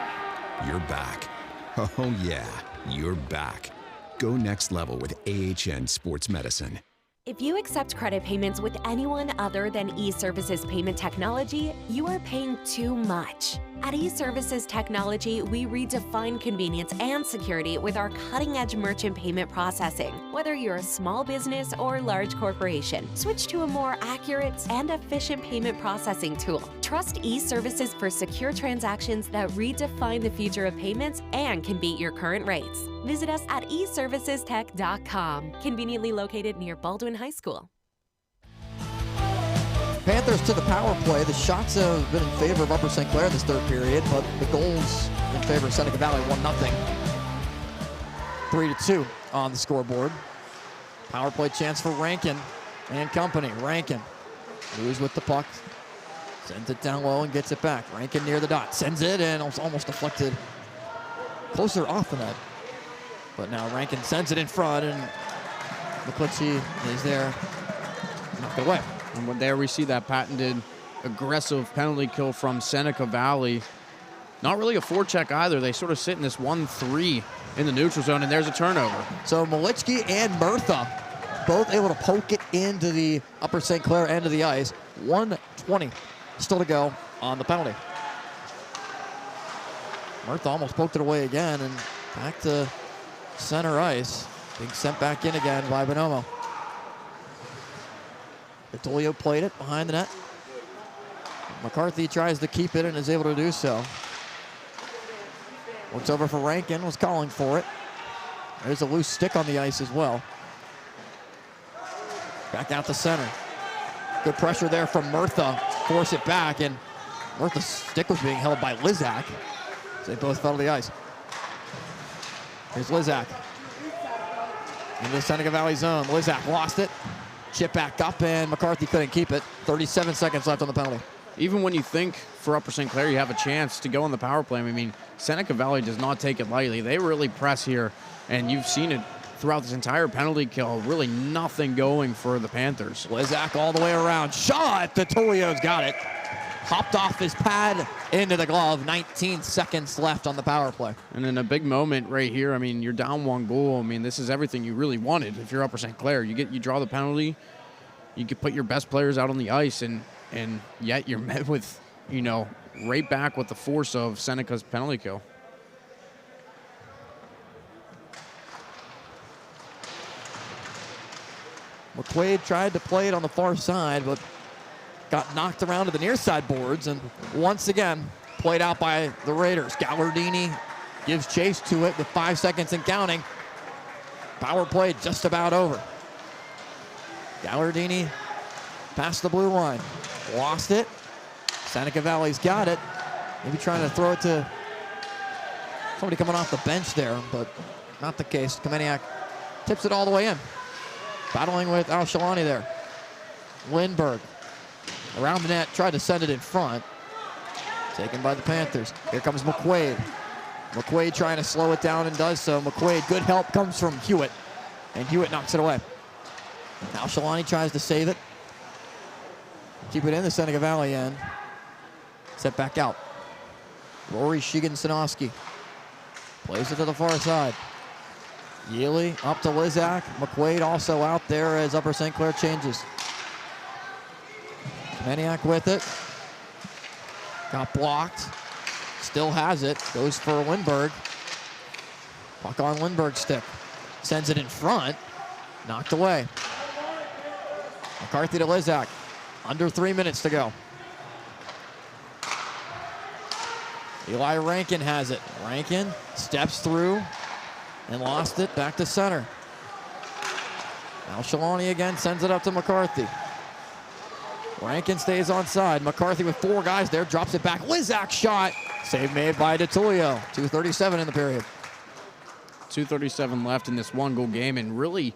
you're back. Oh yeah, you're back. Go next level with AHN Sports Medicine. If you accept credit payments with anyone other than eServices Payment Technology, you are paying too much. At eServices Technology, we redefine convenience and security with our cutting-edge merchant payment processing. Whether you're a small business or large corporation, switch to a more accurate and efficient payment processing tool. Trust eServices for secure transactions that redefine the future of payments and can beat your current rates. Visit us at eservicestech.com, conveniently located near Baldwin High School. Panthers to the power play. The shots have been in favor of Upper St. Clair this third period, but the goals in favor of Seneca Valley, 1-0. 3-2 on the scoreboard. Power play chance for Rankin and company. Rankin moves with the puck, sends it down low and gets it back. Rankin near the dot, sends it and almost deflected closer off the net. But now Rankin sends it in front, and McClitchy is there, knocked away. And there we see that patented aggressive penalty kill from Seneca Valley. Not really a forecheck either. They sort of sit in this 1-3 in the neutral zone, and there's a turnover. So Molitsky and Murtha both able to poke it into the Upper St. Clair end of the ice. 1:20 still to go on the penalty. Murtha almost poked it away again, and back to center ice. Being sent back in again by Bonomo. DiTullio played it behind the net. McCarthy tries to keep it and is able to do so. Looks over for Rankin, was calling for it. There's a loose stick on the ice as well. Back out to center. Good pressure there from Murtha. Force it back, and Murtha's stick was being held by Lizak. So they both fell to the ice. Here's Lizak. In the Seneca Valley zone. Lizak lost it. Chip back up, and McCarthy couldn't keep it. 37 seconds left on the penalty. Even when you think for Upper St. Clair you have a chance to go on the power play, I mean, Seneca Valley does not take it lightly. They really press here, and you've seen it throughout this entire penalty kill, really nothing going for the Panthers. Lizak all the way around. Shot. Tulio's got it. Hopped off his pad into the glove. 19 seconds left on the power play. And in a big moment right here, I mean, you're down 1 goal. I mean, this is everything you really wanted. If you're Upper St. Clair, you draw the penalty, you could put your best players out on the ice, and yet you're met with, right back with the force of Seneca's penalty kill. McQuaid tried to play it on the far side, but got knocked around to the near side boards, and once again played out by the Raiders. Gallardini gives chase to it with 5 seconds and counting. Power play just about over. Gallardini past the blue line. Lost it. Seneca Valley's got it. Maybe trying to throw it to somebody coming off the bench there, but not the case. Kameniak tips it all the way in. Battling with Al-Shalani there. Lindbergh around the net, tried to send it in front. Taken by the Panthers. Here comes McQuaid. McQuaid trying to slow it down and does so. McQuaid, good help comes from Hewitt, and Hewitt knocks it away. Al-Shalani tries to save it. Keep it in the Seneca Valley end. Set back out. Rory Shigan-Sanoski plays it to the far side. Yealy up to Lizak. McQuaid also out there as Upper St. Clair changes. Kameniak with it. Got blocked. Still has it. Goes for Lindbergh. Puck on Lindbergh's stick. Sends it in front. Knocked away. McCarthy to Lizak. Under 3 minutes to go. Eli Rankin has it. Rankin steps through and lost it. Back to center. Al-Shalani again sends it up to McCarthy. Rankin stays on side. McCarthy with 4 guys there, drops it back. Lizak shot. Save made by DeTulio. 2:37 in the period. 2:37 left in this 1-goal game, and really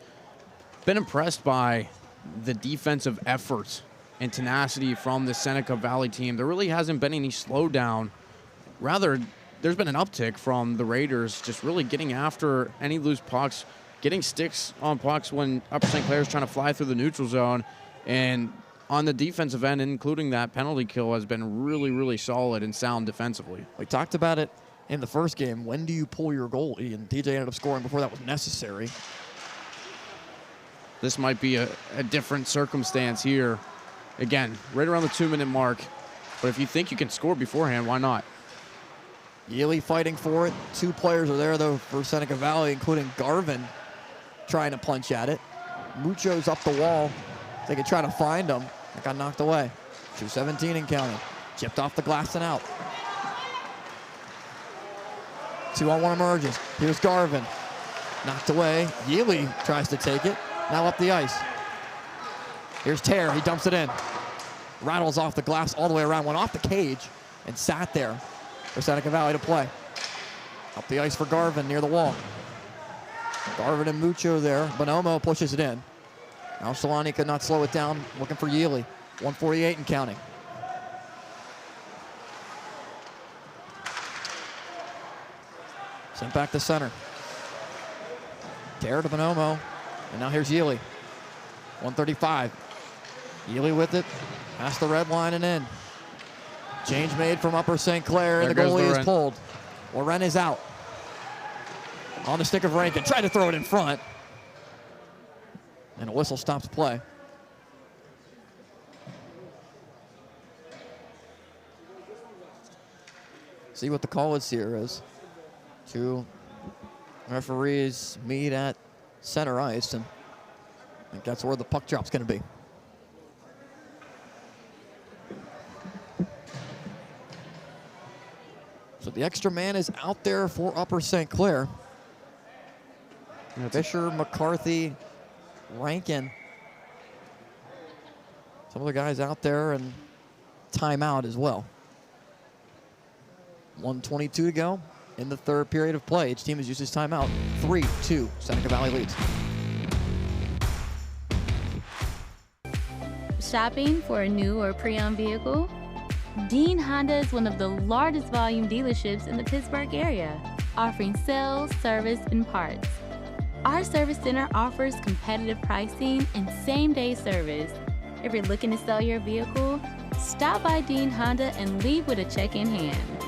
been impressed by the defensive effort and tenacity from the Seneca Valley team. There really hasn't been any slowdown. Rather, there's been an uptick from the Raiders, just really getting after any loose pucks, getting sticks on pucks when Upper St. Clair is trying to fly through the neutral zone. And on the defensive end, including that penalty kill, has been really, really solid and sound defensively. We talked about it in the first game. When do you pull your goalie? And TJ ended up scoring before that was necessary. This might be a different circumstance here. Again, right around the 2-minute mark. But if you think you can score beforehand, why not? Yealy fighting for it. 2 players are there, though, for Seneca Valley, including Garvin trying to punch at it. Mucho's up the wall. They could try to find him. It got knocked away. 2:17 and counting. Chipped off the glass and out. 2-on-1 emerges. Here's Garvin. Knocked away. Yealy tries to take it. Now up the ice. Here's Tear. He dumps it in. Rattles off the glass all the way around. Went off the cage and sat there for Seneca Valley to play. Up the ice for Garvin near the wall. Garvin and Mucho there. Bonomo pushes it in. Al-Shalani could not slow it down. Looking for Yealy. 1:48 and counting. Sent back to center. Tear to Bonomo. And now here's Yealy. 1:35. Yealy with it. Past the red line and in. Change made from Upper St. Clair, and the goalie is pulled. Loren is out. On the stick of Rankin. Tried to throw it in front. And a whistle stops play. See what the call is here as 2 referees meet at center ice, and I think that's where the puck drop's going to be. So the extra man is out there for Upper St. Clair. Fisher, McCarthy, Rankin. Some of the guys out there, and timeout as well. 1:22 to go in the 3rd period of play. Each team has used his timeout. 3-2, Seneca Valley leads. Shopping for a new or pre-owned vehicle? Dean Honda is one of the largest volume dealerships in the Pittsburgh area, offering sales, service, and parts. Our service center offers competitive pricing and same-day service. If you're looking to sell your vehicle, stop by Dean Honda and leave with a check in hand.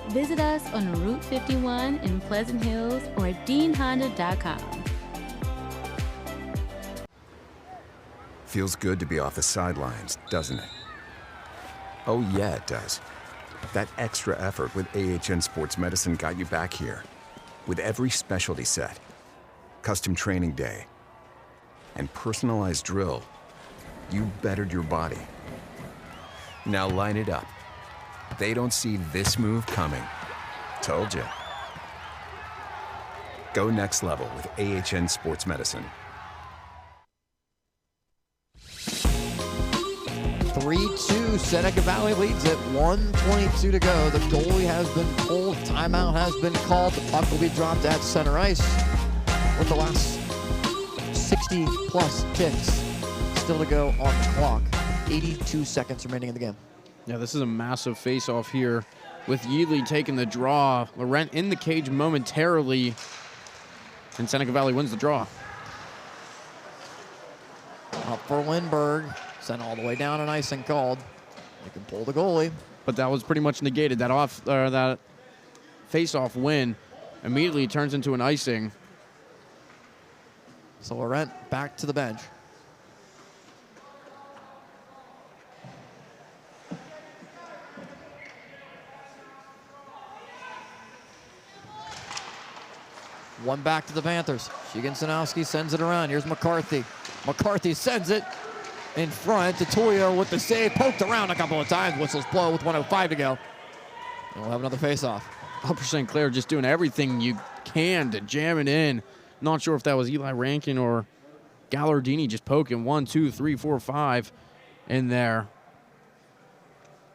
Visit us on Route 51 in Pleasant Hills or at deanhonda.com. Feels good to be off the sidelines, doesn't it? Oh yeah, it does. That extra effort with AHN Sports Medicine got you back here. With every specialty set, custom training day, and personalized drill, you bettered your body. Now line it up. They don't see this move coming. Told you. Go next level with AHN Sports Medicine. 3-2, Seneca Valley leads it, 1:22 to go. The goalie has been pulled, timeout has been called. The puck will be dropped at center ice with the last 60-plus ticks still to go on the clock. 82 seconds remaining in the game. Yeah, this is a massive face-off here with Yeatley taking the draw. Laurent in the cage momentarily, and Seneca Valley wins the draw. Up for Lindbergh. Sent all the way down and icing called. You can pull the goalie. But that was pretty much negated. That face-off win immediately turns into an icing. So Laurent back to the bench. One back to the Panthers. Shigensanowski sends it around. Here's McCarthy. McCarthy sends it in front to Tulio with the save. Poked around a couple of times. Whistles blow with 1:05 to go. And we'll have another face-off. Upper St. Clair just doing everything you can to jam it in. Not sure if that was Eli Rankin or Gallardini just poking 1, 2, 3, 4, 5 in there.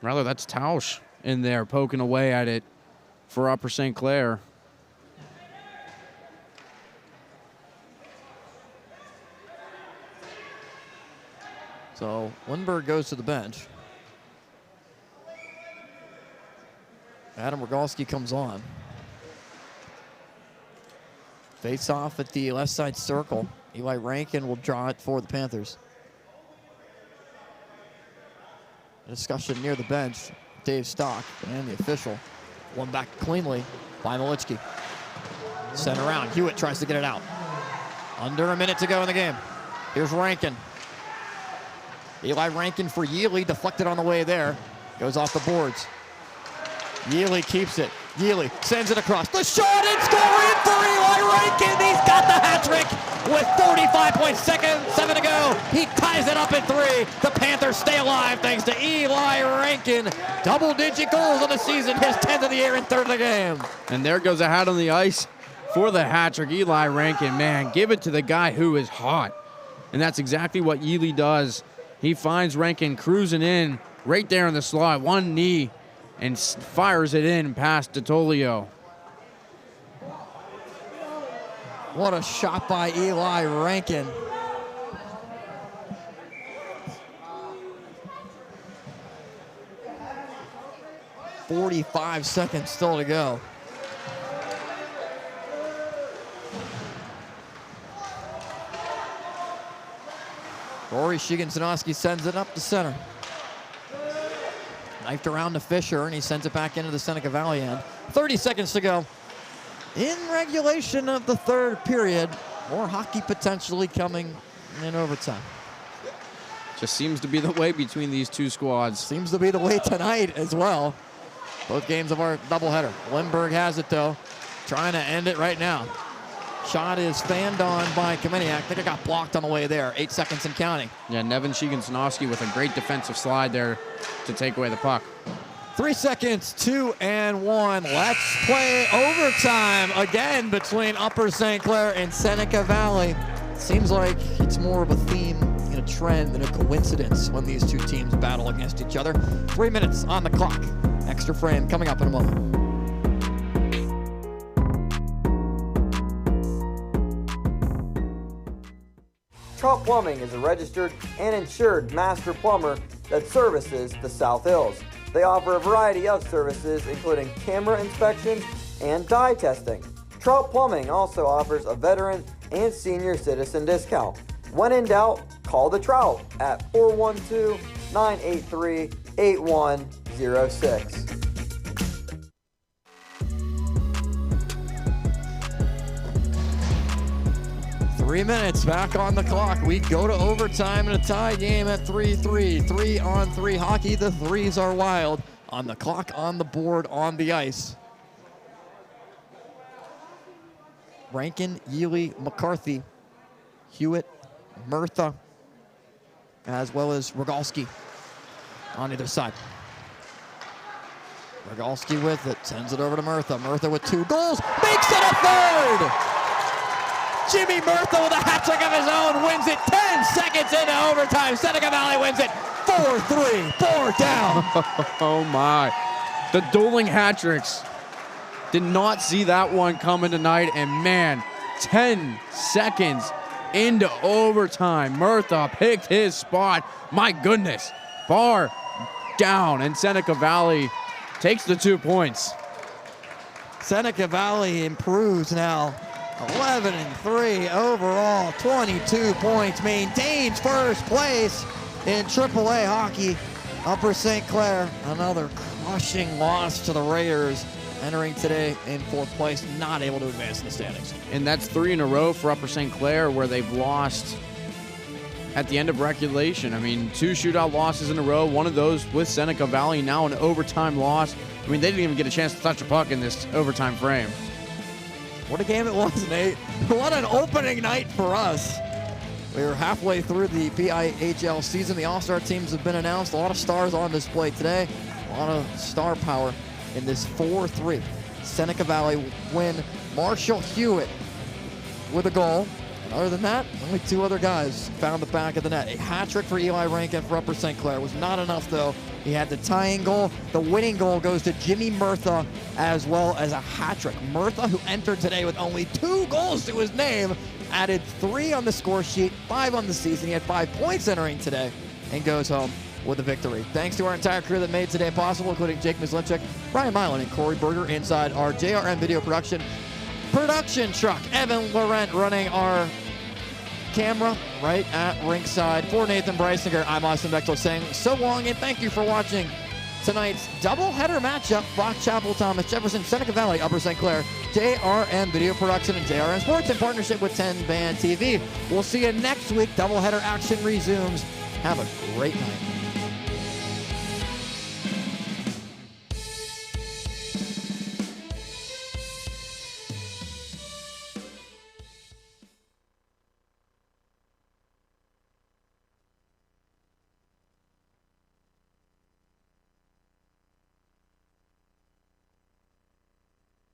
Rather, that's Tausch in there poking away at it for Upper St. Clair. So Lindbergh goes to the bench. Adam Rogalski comes on. Face off at the left side circle. Eli Rankin will draw it for the Panthers. A discussion near the bench. Dave Stock and the official. One back cleanly by Malichki. Sent around. Hewitt tries to get it out. Under a minute to go in the game. Here's Rankin. Eli Rankin for Yeatley, deflected on the way there. Goes off the boards. Yeatley keeps it. Yeatley sends it across. The shot and scoring for Eli Rankin. He's got the hat trick with 45.7 to go. He ties it up in 3. The Panthers stay alive thanks to Eli Rankin. Double-digit goals on the season. His 10th of the year and 3rd of the game. And there goes a hat on the ice for the hat trick. Eli Rankin, man, give it to the guy who is hot. And that's exactly what Yeatley does. He finds Rankin cruising in right there in the slot, one knee, and fires it in past DeTolio. What a shot by Eli Rankin. .45 seconds still to go. Rory Shigensanowski sends it up the center. Knifed around to Fisher, and he sends it back into the Seneca Valley end. 30 seconds to go. In regulation of the 3rd period, more hockey potentially coming in overtime. Just seems to be the way between these two squads. Seems to be the way tonight as well. Both games of our doubleheader. Lindbergh has it, though. Trying to end it right now. Shot is fanned on by Kameniak. I think it got blocked on the way there. 8 seconds and counting. Yeah, Nevin Shigensanowski with a great defensive slide there to take away the puck. 3 seconds, 2 and 1. Let's play overtime again between Upper St. Clair and Seneca Valley. Seems like it's more of a theme and a trend than a coincidence when these two teams battle against each other. 3 minutes on the clock. Extra frame coming up in a moment. Trout Plumbing is a registered and insured master plumber that services the South Hills. They offer a variety of services, including camera inspections and dye testing. Trout Plumbing also offers a veteran and senior citizen discount. When in doubt, call the Trout at 412-983-8106. Three minutes back on the clock. We go to overtime in a tie game at 3-3. 3-on-3 hockey. The threes are wild. On the clock, on the board, on the ice. Rankin, Yealy, McCarthy, Hewitt, Murtha, as well as Rogalski on either side. Rogalski with it, sends it over to Murtha. Murtha with 2 goals, makes it a third! Jimmy Murtha with a hat trick of his own wins it 10 seconds into overtime. Seneca Valley wins it 4-3, 4 down. Oh my. The dueling hat tricks. Did not see that one coming tonight, and man, 10 seconds into overtime. Murtha picked his spot. My goodness, far down, and Seneca Valley takes the 2 points. Seneca Valley improves now. 11-3 overall, 22 points, maintains first place in AAA hockey. Upper St. Clair, another crushing loss to the Raiders, entering today in 4th place, not able to advance in the standings. And that's 3 in a row for Upper St. Clair, where they've lost at the end of regulation. I mean, 2 shootout losses in a row, one of those with Seneca Valley, now an overtime loss. I mean, they didn't even get a chance to touch a puck in this overtime frame. What a game it was, Nate. What an opening night for us. We were halfway through the PIHL season. The All-Star teams have been announced. A lot of stars on display today. A lot of star power in this 4-3 Seneca Valley win. Marshall Hewitt with a goal. And other than that, only 2 other guys found the back of the net. A hat trick for Eli Rankin for Upper St. Clair. Was not enough, though. He had the tying goal. The winning goal goes to Jimmy Murtha, as well as a hat trick. Murtha, who entered today with only 2 goals to his name, added 3 on the score sheet, 5 on the season. He had 5 points entering today and goes home with a victory. Thanks to our entire crew that made today possible, including Jake Mislinchuk, Brian Milan, and Corey Berger inside our JRM video production truck. Evan Laurent running our camera right at ringside. For Nathan Breisinger, I'm Austin Bechtel saying so long and thank you for watching tonight's doubleheader matchup. Fox Chapel, Thomas Jefferson, Seneca Valley, Upper St. Clair, JRM Video Production, and JRM Sports in partnership with Tenband TV. We'll see you next week. Doubleheader action resumes. Have a great night.